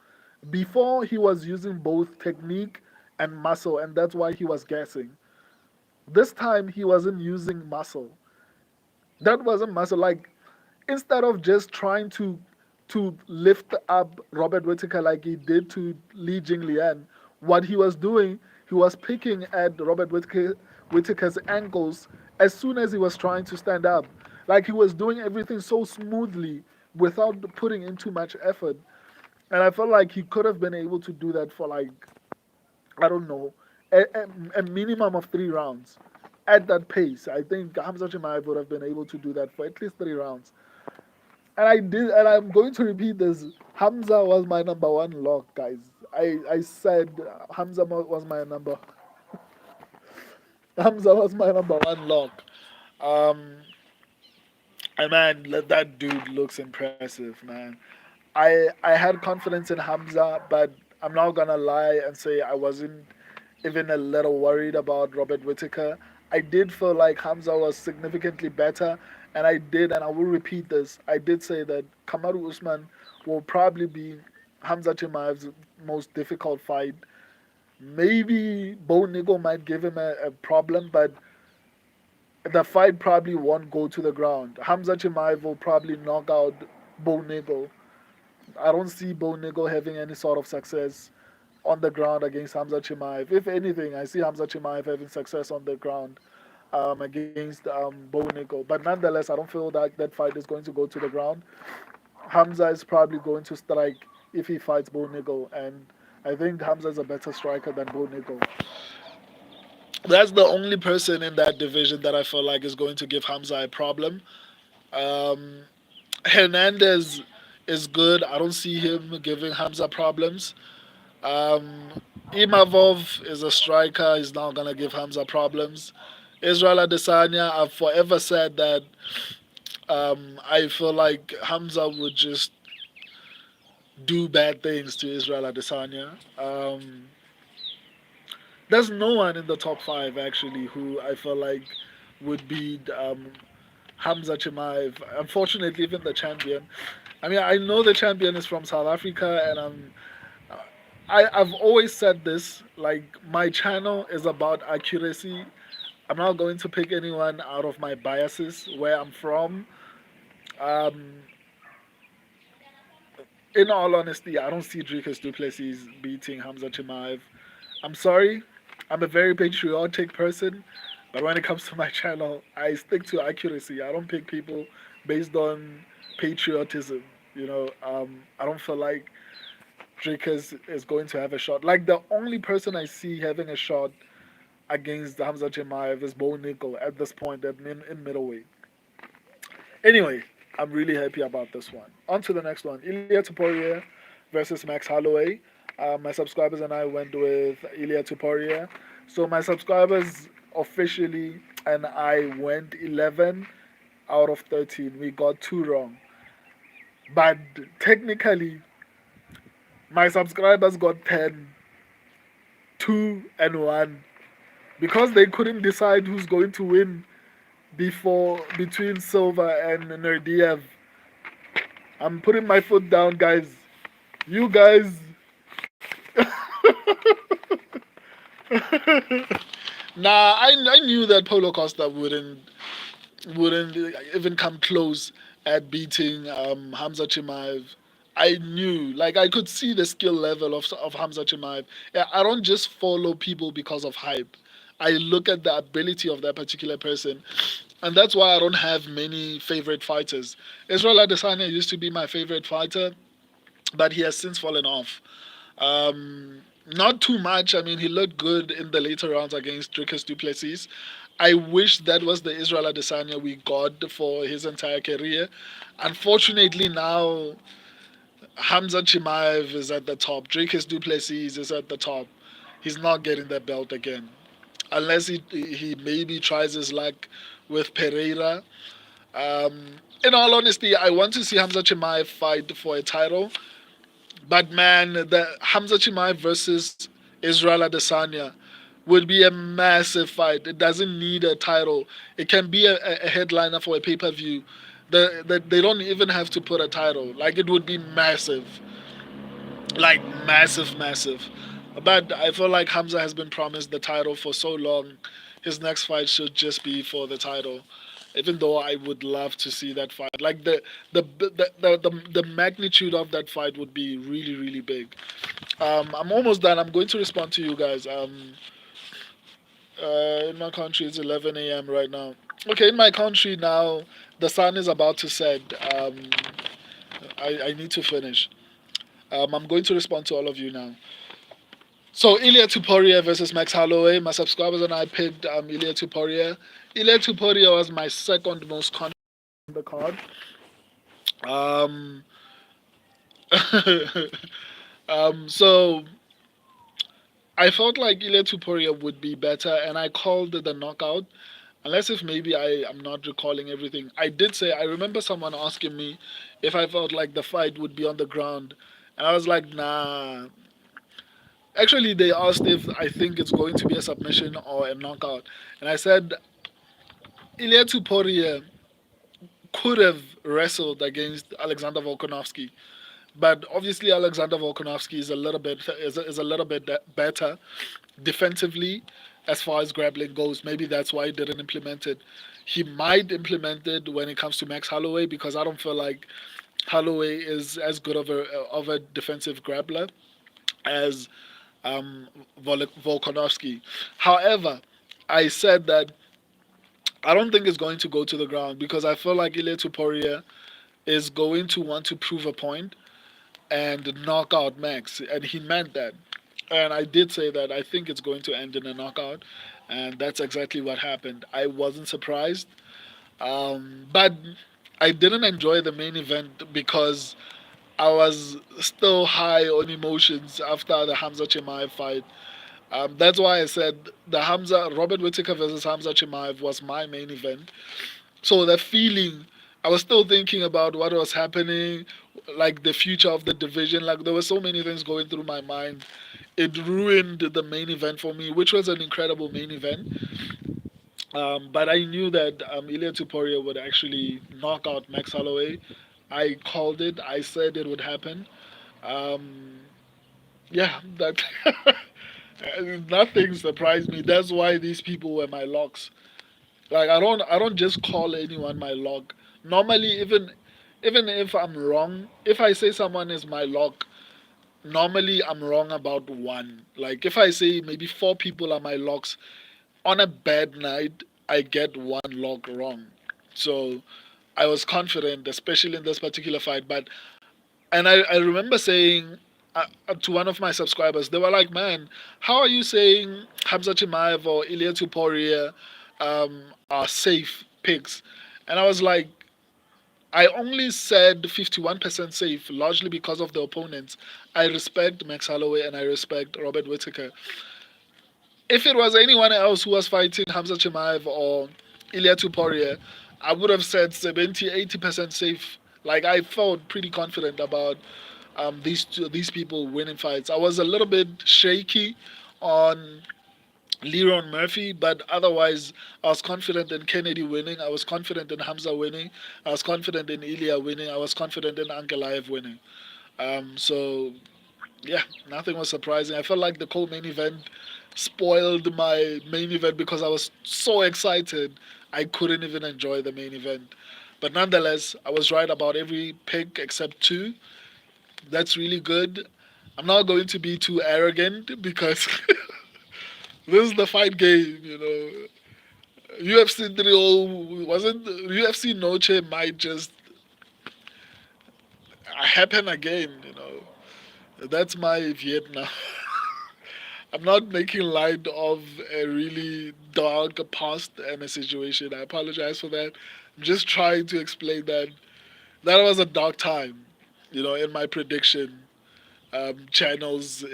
Before, he was using both technique and muscle, and that's why he was gassing. This time, he wasn't using muscle. That wasn't muscle. Like, instead of just trying to lift up Robert Whittaker like he did to Li Jinglian, what he was doing, he was picking at Whittaker's ankles as soon as he was trying to stand up. Like, he was doing everything so smoothly without putting in too much effort. And I felt like he could have been able to do that for, like, I don't know, a minimum of 3 rounds. At that pace, I think Hamza Chimaev would have been able to do that for at least 3 rounds. And I did, and I'm going to repeat this. Hamza was my number one lock, guys. I said Hamza was my number. Hamza was my number one lock. Um, and man, that dude looks impressive, man. I had confidence in Hamza, but I'm not gonna lie and say I wasn't even a little worried about Robert Whittaker. I did feel like Hamza was significantly better, and and I will repeat this. I did say that Kamaru Usman will probably be Hamza Chimaev's most difficult fight. Maybe Bo Nigo might give him a problem, but the fight probably won't go to the ground. Hamza Chimaev will probably knock out Bo Nigo. I don't see Bo Nigo having any sort of success on the ground against Hamza Chimaev. If anything, I see Hamza Chimaev having success on the ground against Bo Nigo. But nonetheless, I don't feel that that fight is going to go to the ground. Hamza is probably going to strike if he fights Bo Nigo, and I think Hamza is a better striker than Bo Nigo. That's the only person in that division that I feel like is going to give Hamza a problem. Um, Hernandez is good. I don't see him giving Hamza problems. Um, Imavov is a striker. He's not gonna give Hamza problems. Israel Adesanya, I've forever said that I feel like Hamza would just do bad things to Israel Adesanya. There's no one in the top five actually who I feel like would beat Hamza Chimaev. Unfortunately, even the champion. I mean, I know the champion is from South Africa, and I've always said this. Like, my channel is about accuracy. I'm not going to pick anyone out of my biases where I'm from. Um, in all honesty, I don't see Dricus Duplessis beating Hamza Chimaev. I'm sorry. I'm a very patriotic person, but when it comes to my channel, I stick to accuracy. I don't pick people based on patriotism. I don't feel like Dricus is going to have a shot. Like, the only person I see having a shot against Hamza Chimaev is Bo Nickal at this point in middleweight. Anyway, I'm really happy about this one. On to the next one. Ilia Topuria versus Max Holloway. My subscribers and I went with Ilia Topuria. So my subscribers officially and I went 11 out of 13. We got 2 wrong. But technically, my subscribers got 10, 2, and 1. Because they couldn't decide who's going to win between Silva and Nerdiev. I'm putting my foot down, guys. You guys. Nah, I knew that Paulo Costa wouldn't even come close at beating Hamza Chimaev. I knew, like, I could see the skill level of Hamza Chimaev. Yeah, I don't just follow people because of hype. I look at the ability of that particular person, and that's why I don't have many favorite fighters. Israel Adesanya used to be my favorite fighter, but he has since fallen off. Not too much. I mean, he looked good in the later rounds against Dricus Duplessis. I wish that was the Israel Adesanya we got for his entire career. Unfortunately, now Khamzat Chimaev is at the top. Dricus Du Plessis is at the top. He's not getting that belt again. Unless he maybe tries his luck with Pereira. In all honesty, I want to see Hamza Chimaev fight for a title. But man, the Hamza Chimaev versus Israel Adesanya would be a massive fight. It doesn't need a title. It can be a headliner for a pay-per-view. They don't even have to put a title. Like, it would be massive. Like, massive, massive. But I feel like Hamza has been promised the title for so long. His next fight should just be for the title. Even though I would love to see that fight, like the magnitude of that fight would be really really big. I'm almost done. I'm going to respond to you guys. In my country, it's 11 a.m. right now. Okay, in my country now, the sun is about to set. I need to finish. I'm going to respond to all of you now. So Ilia Topuria versus Max Holloway. My subscribers and I picked Ilia Topuria. Ilia Topuria was my second most confident in the card. Um, so I felt like Ilia Topuria would be better, and I called the knockout. Unless if maybe I am not recalling everything. I did say I remember someone asking me if I felt like the fight would be on the ground, and I was like, nah. Actually, they asked if I think it's going to be a submission or a knockout, and I said Ilia Tuporia could have wrestled against Alexander Volkanovski, but obviously Alexander Volkanovski is a little bit better defensively as far as grappling goes. Maybe that's why he didn't implement it. He might implement it when it comes to Max Holloway because I don't feel like Holloway is as good of a defensive grappler as Volkanovski. However, I said that I don't think it's going to go to the ground because I feel like Ilia Tuporia is going to want to prove a point and knock out Max, and he meant that. And I did say that I think it's going to end in a knockout, and that's exactly what happened. I wasn't surprised, but I didn't enjoy the main event because I was still high on emotions after the Hamza Chimaev fight. That's why I said the Hamza Robert Whittaker versus Hamza Chimaev was my main event. So the feeling, I was still thinking about what was happening, like the future of the division. Like there were so many things going through my mind. It ruined the main event for me, which was an incredible main event. But I knew that Ilia Tuporia would actually knock out Max Holloway. I called it. I said it would happen. Um, yeah, that nothing surprised me. That's why these people were my locks. Like I don't just call anyone my lock. Normally, even if I'm wrong, if I say someone is my lock, normally I'm wrong about one. Like if I say maybe four people are my locks, on a bad night I get one lock wrong. So I was confident, especially in this particular fight. But and I remember saying to one of my subscribers, they were like, "Man, how are you saying Hamza Chimaev or Ilia Tuporia are safe picks?" And I was like, I only said 51% safe, largely because of the opponents. I respect Max Holloway and I respect Robert Whittaker. If it was anyone else who was fighting Hamza Chimaev or Ilia Tuporia, I would have said 70, 80% safe. Like I felt pretty confident about these people winning fights. I was a little bit shaky on Leron Murphy, but otherwise I was confident in Kennedy winning. I was confident in Hamza winning. I was confident in Ilia winning. I was confident in Ankalaev winning. So yeah, nothing was surprising. I felt like the co-main event spoiled my main event because I was so excited I couldn't even enjoy the main event. But nonetheless, I was right about every pick except two. That's really good. I'm not going to be too arrogant because this is the fight game, you know. UFC 30 wasn't UFC Noche might just happen again, you know. That's my Vietnam. I'm not making light of a really dark past and a situation. I apologize for that. I'm just trying to explain that that was a dark time. in my prediction channel's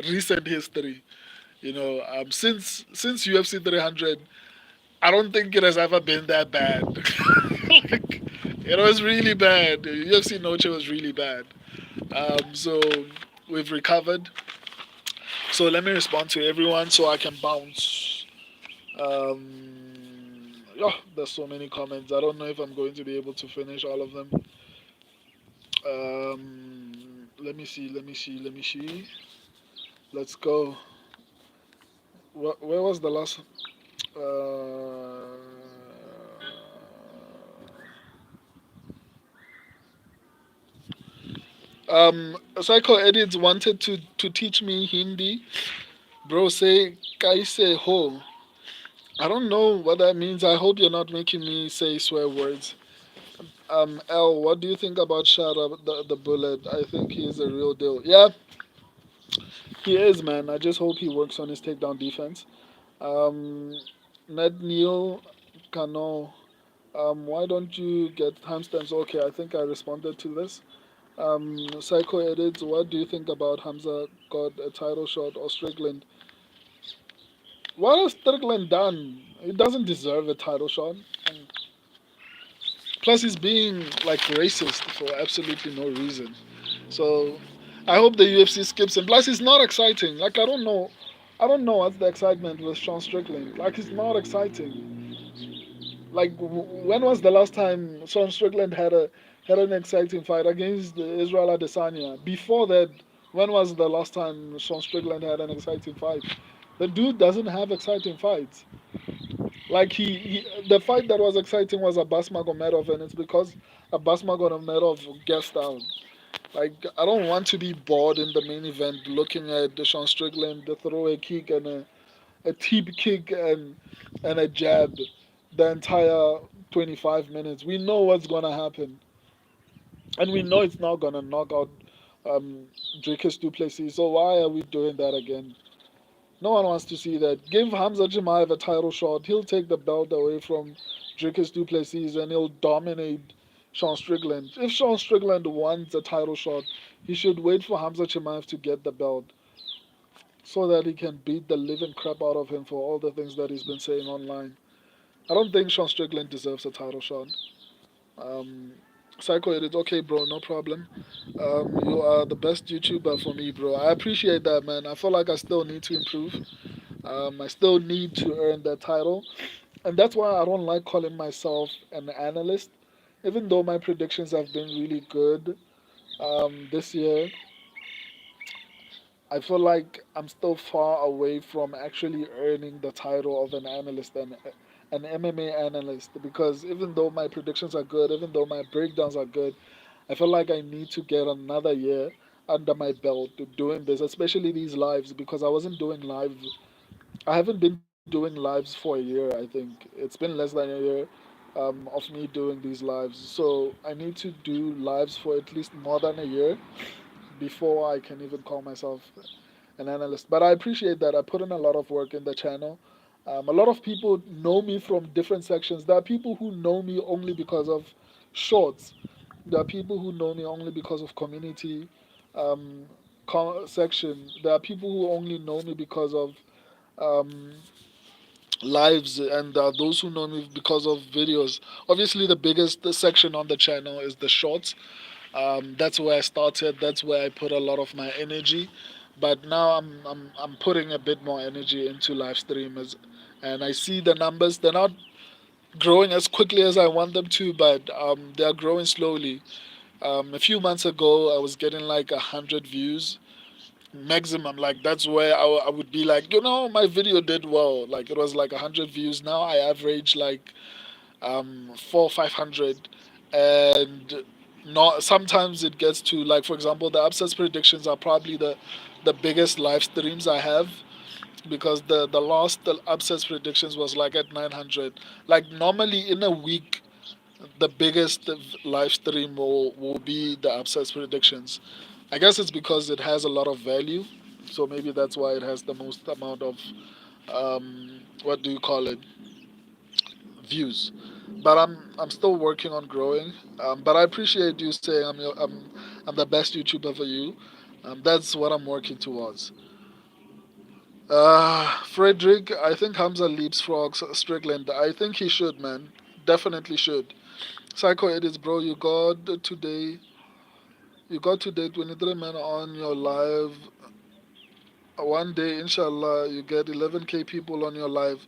recent history. Since UFC 300, I don't think it has ever been that bad. Like, it was really bad. UFC Noche was really bad. So we've recovered. So let me respond to everyone so I can bounce. Oh, there's so many comments. I don't know if I'm going to be able to finish all of them. Let me see. Let me see. Let me see. Let's go. Where was the last? Uh, Psycho Edits wanted to teach me Hindi. Bro, say kaise ho. I don't know what that means. I hope you're not making me say swear words. L, what do you think about Shara the Bullet? I think he is a real deal. Yeah, he is, man. I just hope he works on his takedown defense. Um, Ned Neil Kano. Why don't you get timestamps? Okay, I think I responded to this. Psycho Edits, what do you think about Hamza got a title shot or Strickland? What has Strickland done? He doesn't deserve a title shot. Plus, he's being like racist for absolutely no reason. So, I hope the UFC skips him. Plus, he's not exciting. Like, I don't know what's the excitement with Sean Strickland. Like, he's not exciting. Like, when was the last time Sean Strickland had an exciting fight against Israel Adesanya? Before that, when was the last time Sean Strickland had an exciting fight? The dude doesn't have exciting fights. Like the fight that was exciting was Abbas Magomedov, and it's because Abbas Magomedov guessed out. Like, I don't want to be bored in the main event looking at Sean Strickland throw a kick and a tip kick and a jab the entire 25 minutes. We know what's gonna happen, and we know it's not gonna knock out um, Dricus Duplessis. So why are we doing that again? No one wants to see that. Give Hamza Chimaev a title shot. He'll take the belt away from Dricus Duplessis and he'll dominate Sean Strickland. If Sean Strickland wants a title shot, he should wait for Hamza Chimaev to get the belt so that he can beat the living crap out of him for all the things that he's been saying online. I don't think Sean Strickland deserves a title shot. Um, Psycho Edit, okay, bro, no problem. You are the best YouTuber for me, bro. I appreciate that, man. I feel like I still need to improve. I still need to earn that title. And that's why I don't like calling myself an analyst. Even though my predictions have been really good this year, I feel like I'm still far away from actually earning the title of an analyst and an MMA analyst. Because even though my predictions are good, even though my breakdowns are good, I feel like I need to get another year under my belt doing this, especially these lives, because I wasn't doing live. I haven't been doing lives for a year, I think. It's been less than a year of me doing these lives. So I need to do lives for at least more than a year before I can even call myself an analyst. But I appreciate that. I put in a lot of work in the channel. A lot of people know me from different sections. There are people who know me only because of shorts. There are people who know me only because of community um, section. There are people who only know me because of um, lives, and those who know me because of videos. Obviously, the biggest section on the channel is the shorts. That's where I started. That's where I put a lot of my energy. But now I'm putting a bit more energy into live streamers, and I see the numbers. They're not growing as quickly as I want them to, but they are growing slowly. A few months ago, I was getting like 100 views maximum. Like, that's where I would be like, my video did well. Like, it was like 100 views. Now I average like four 500, and not sometimes it gets to, like, for example, the upsets predictions are probably the biggest live streams I have, because the last the upsets predictions was like at 900. Like, normally in a week the biggest live stream will be the upsets predictions. I guess it's because it has a lot of value, so maybe that's why it has the most amount of what do you call it, views. But I'm still working on growing. But I appreciate you saying I'm the best YouTuber for you. That's what I'm working towards. Frederick, I think Hamza leapfrogs Strickland. I think he should, man. Definitely should. Psycho edits, bro. Today. You got today 23 men on your live. One day, inshallah, you get 11K people on your live.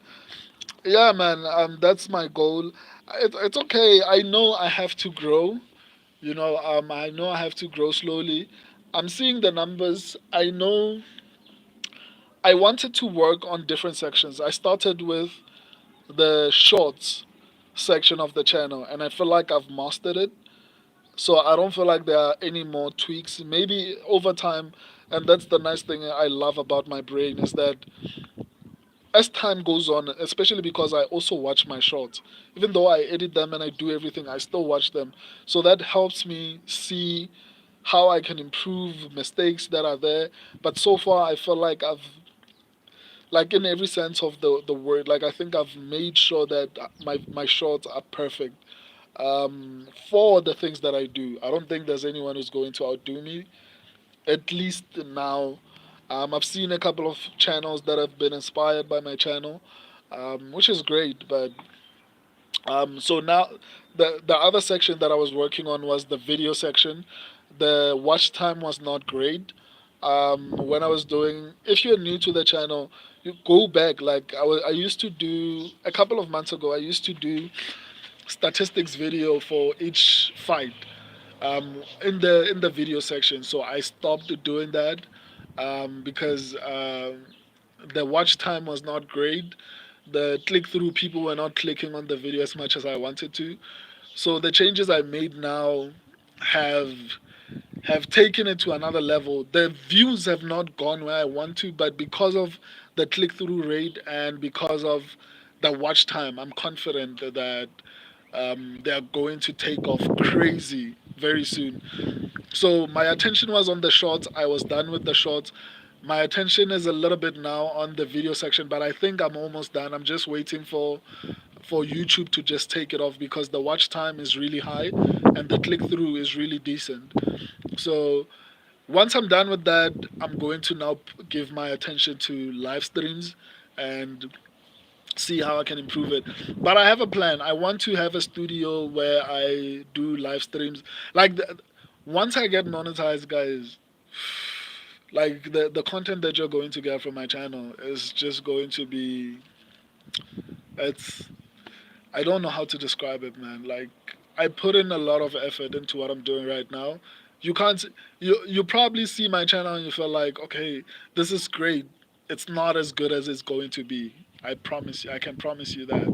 Yeah, man. That's my goal. It's okay. I know I have to grow. I know I have to grow slowly. I'm seeing the numbers. I know I wanted to work on different sections. I started with the shorts section of the channel, and I feel like I've mastered it. So I don't feel like there are any more tweaks. Maybe over time, and that's the nice thing I love about my brain is that as time goes on, especially because I also watch my shorts, even though I edit them and I do everything, I still watch them. So that helps me see how I can improve mistakes that are there. But so far, I feel like like in every sense of the word, like I think I've made sure that my shorts are perfect for the things that I do. I don't think there's anyone who's going to outdo me, at least now. I've seen a couple of channels that have been inspired by my channel, which is great. But so now the other section that I was working on was the video section. The watch time was not great. When I was doing, if you're new to the channel, you go back. Like I used to do a couple of months ago. I used to do statistics video for each fight in the video section. So I stopped doing that because the watch time was not great. The click through, people were not clicking on the video as much as I wanted to. So the changes I made now have have taken it to another level. The views have not gone where I want to, but because of the click through rate and because of the watch time, I'm confident that they are going to take off crazy very soon. So my attention was on the shorts. I was done with the shorts. My attention is a little bit now on the video section, but I think I'm almost done. I'm just waiting for YouTube to just take it off because the watch time is really high and the click through is really decent. So once I'm done with that, I'm going to now give my attention to live streams and see how I can improve it. But I have a plan. I want to have a studio where I do live streams. Like once I get monetized, guys, like the content that you're going to get from my channel is just going to be it's I don't know how to describe it, man. Like I put in a lot of effort into what I'm doing right now. You can't you probably see my channel and you feel like, okay, this is great. It's not as good as it's going to be. I promise you. I can promise you that.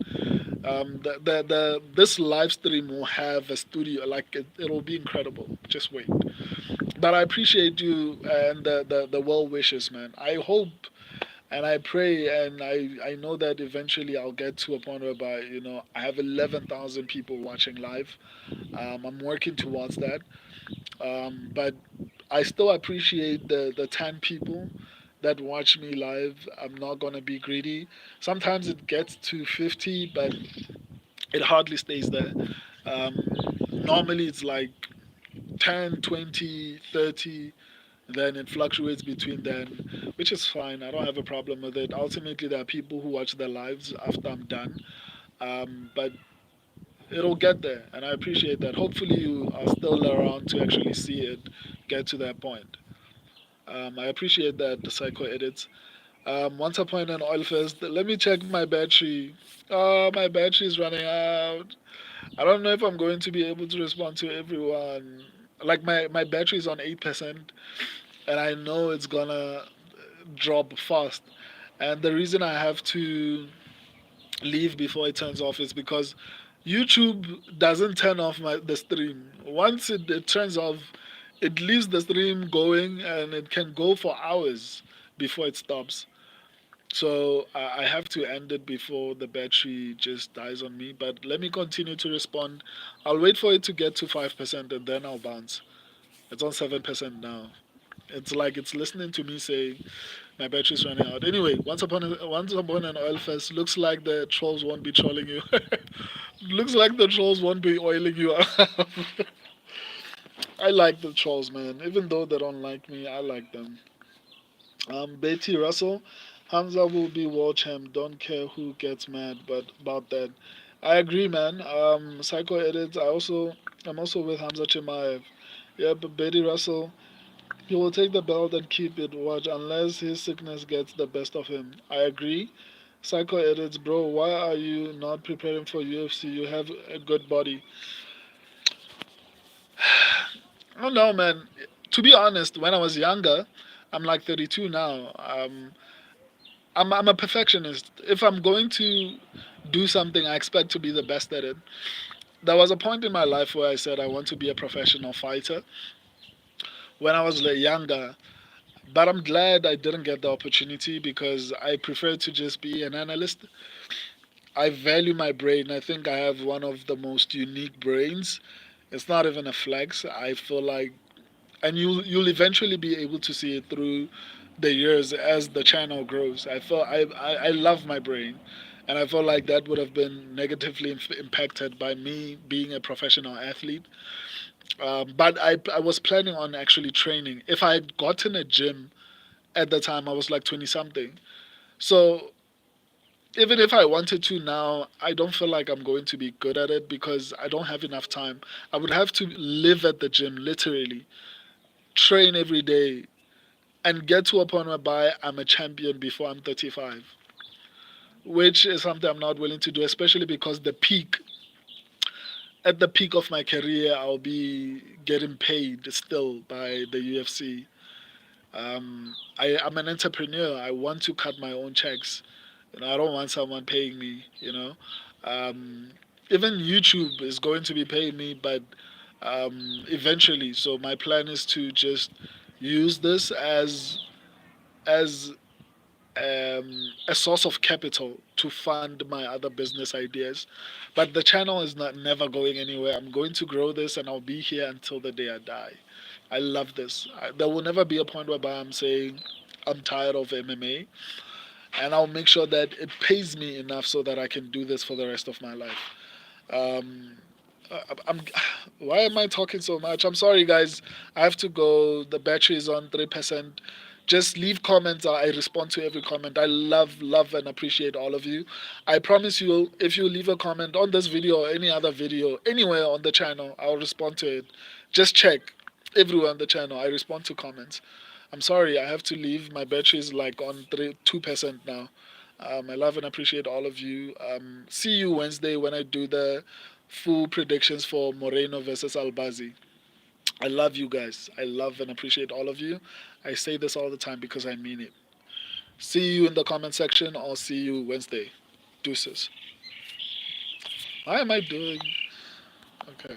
This live stream will have a studio. Like it'll be incredible. Just wait. But I appreciate you and the well wishes, man. I hope and I pray and I know that eventually I'll get to a point whereby I have 11,000 people watching live. I'm working towards that, but I still appreciate the 10 people that watch me live. I'm not gonna be greedy. Sometimes it gets to 50, but it hardly stays there. Um, Normally it's like 10, 20, 30. Then it fluctuates between then, which is fine. I don't have a problem with it. Ultimately, there are people who watch their lives after I'm done, but it'll get there, and I appreciate that. Hopefully, you are still around to actually see it get to that point. I appreciate that the psycho edits. Once upon an oil fest, let me check my battery. Oh, my battery is running out. I don't know if I'm going to be able to respond to everyone. Like my battery is on 8%, and I know it's gonna drop fast. And the reason I have to leave before it turns off is because YouTube doesn't turn off the stream. Once it turns off, it leaves the stream going and it can go for hours before it stops. So I have to end it before the battery just dies on me. But let me continue to respond. I'll wait for it to get to 5% and then I'll bounce. It's on 7% now. It's like it's listening to me say my battery's running out. Anyway, once upon an oil fest, looks like the trolls won't be trolling you. Looks like the trolls won't be oiling you up. I like the trolls, man. Even though they don't like me, I like them. Betty Russell, Hamza will be world champ. Don't care who gets mad, but about that, I agree, man. Psycho edits. I'm also with Hamza Chimaev. Yeah, but Betty Russell, he will take the belt and keep it. Watch, unless his sickness gets the best of him. I agree. Psycho edits, bro. Why are you not preparing for UFC? You have a good body. I don't know, man. To be honest, when I was younger, I'm like 32 now. I'm a perfectionist. If I'm going to do something, I expect to be the best at it. There was a point in my life where I said I want to be a professional fighter when I was younger, but I'm glad I didn't get the opportunity because I prefer to just be an analyst. I value my brain. I think I have one of the most unique brains. It's not even a flex. I feel like, and you'll eventually be able to see it through the years as the channel grows. I love my brain, and I feel like that would have been negatively impacted by me being a professional athlete. But I was planning on actually training. If I had gotten a gym at the time, I was like 20 something. So even if I wanted to now, I don't feel like I'm going to be good at it because I don't have enough time. I would have to live at the gym literally, train every day, and get to a point whereby I'm a champion before I'm 35, which is something I'm not willing to do, especially because at the peak of my career, I'll be getting paid still by the UFC. I'm an entrepreneur. I want to cut my own checks. I don't want someone paying me. Um, Even YouTube is going to be paying me, but eventually. So my plan is to just use this as a source of capital to fund my other business ideas. But the channel is not never going anywhere. I'm going to grow this, and I'll be here until the day I die. I love this. There will never be a point whereby I'm saying I'm tired of MMA, and I'll make sure that it pays me enough so that I can do this for the rest of my life. Um, I'm. Why am I talking so much? I'm sorry, guys. I have to go. The battery is on 3%. Just leave comments. I respond to every comment. I love, and appreciate all of you. I promise you, if you leave a comment on this video or any other video, anywhere on the channel, I'll respond to it. Just check everywhere on the channel. I respond to comments. I'm sorry, I have to leave. My battery is like on 2% now. I love and appreciate all of you. See you Wednesday when I do the full predictions for Moreno versus Albazi. I love you guys. I love and appreciate all of you. I say this all the time because I mean it. See you in the comment section or see you Wednesday. Deuces. Why am I doing? Okay.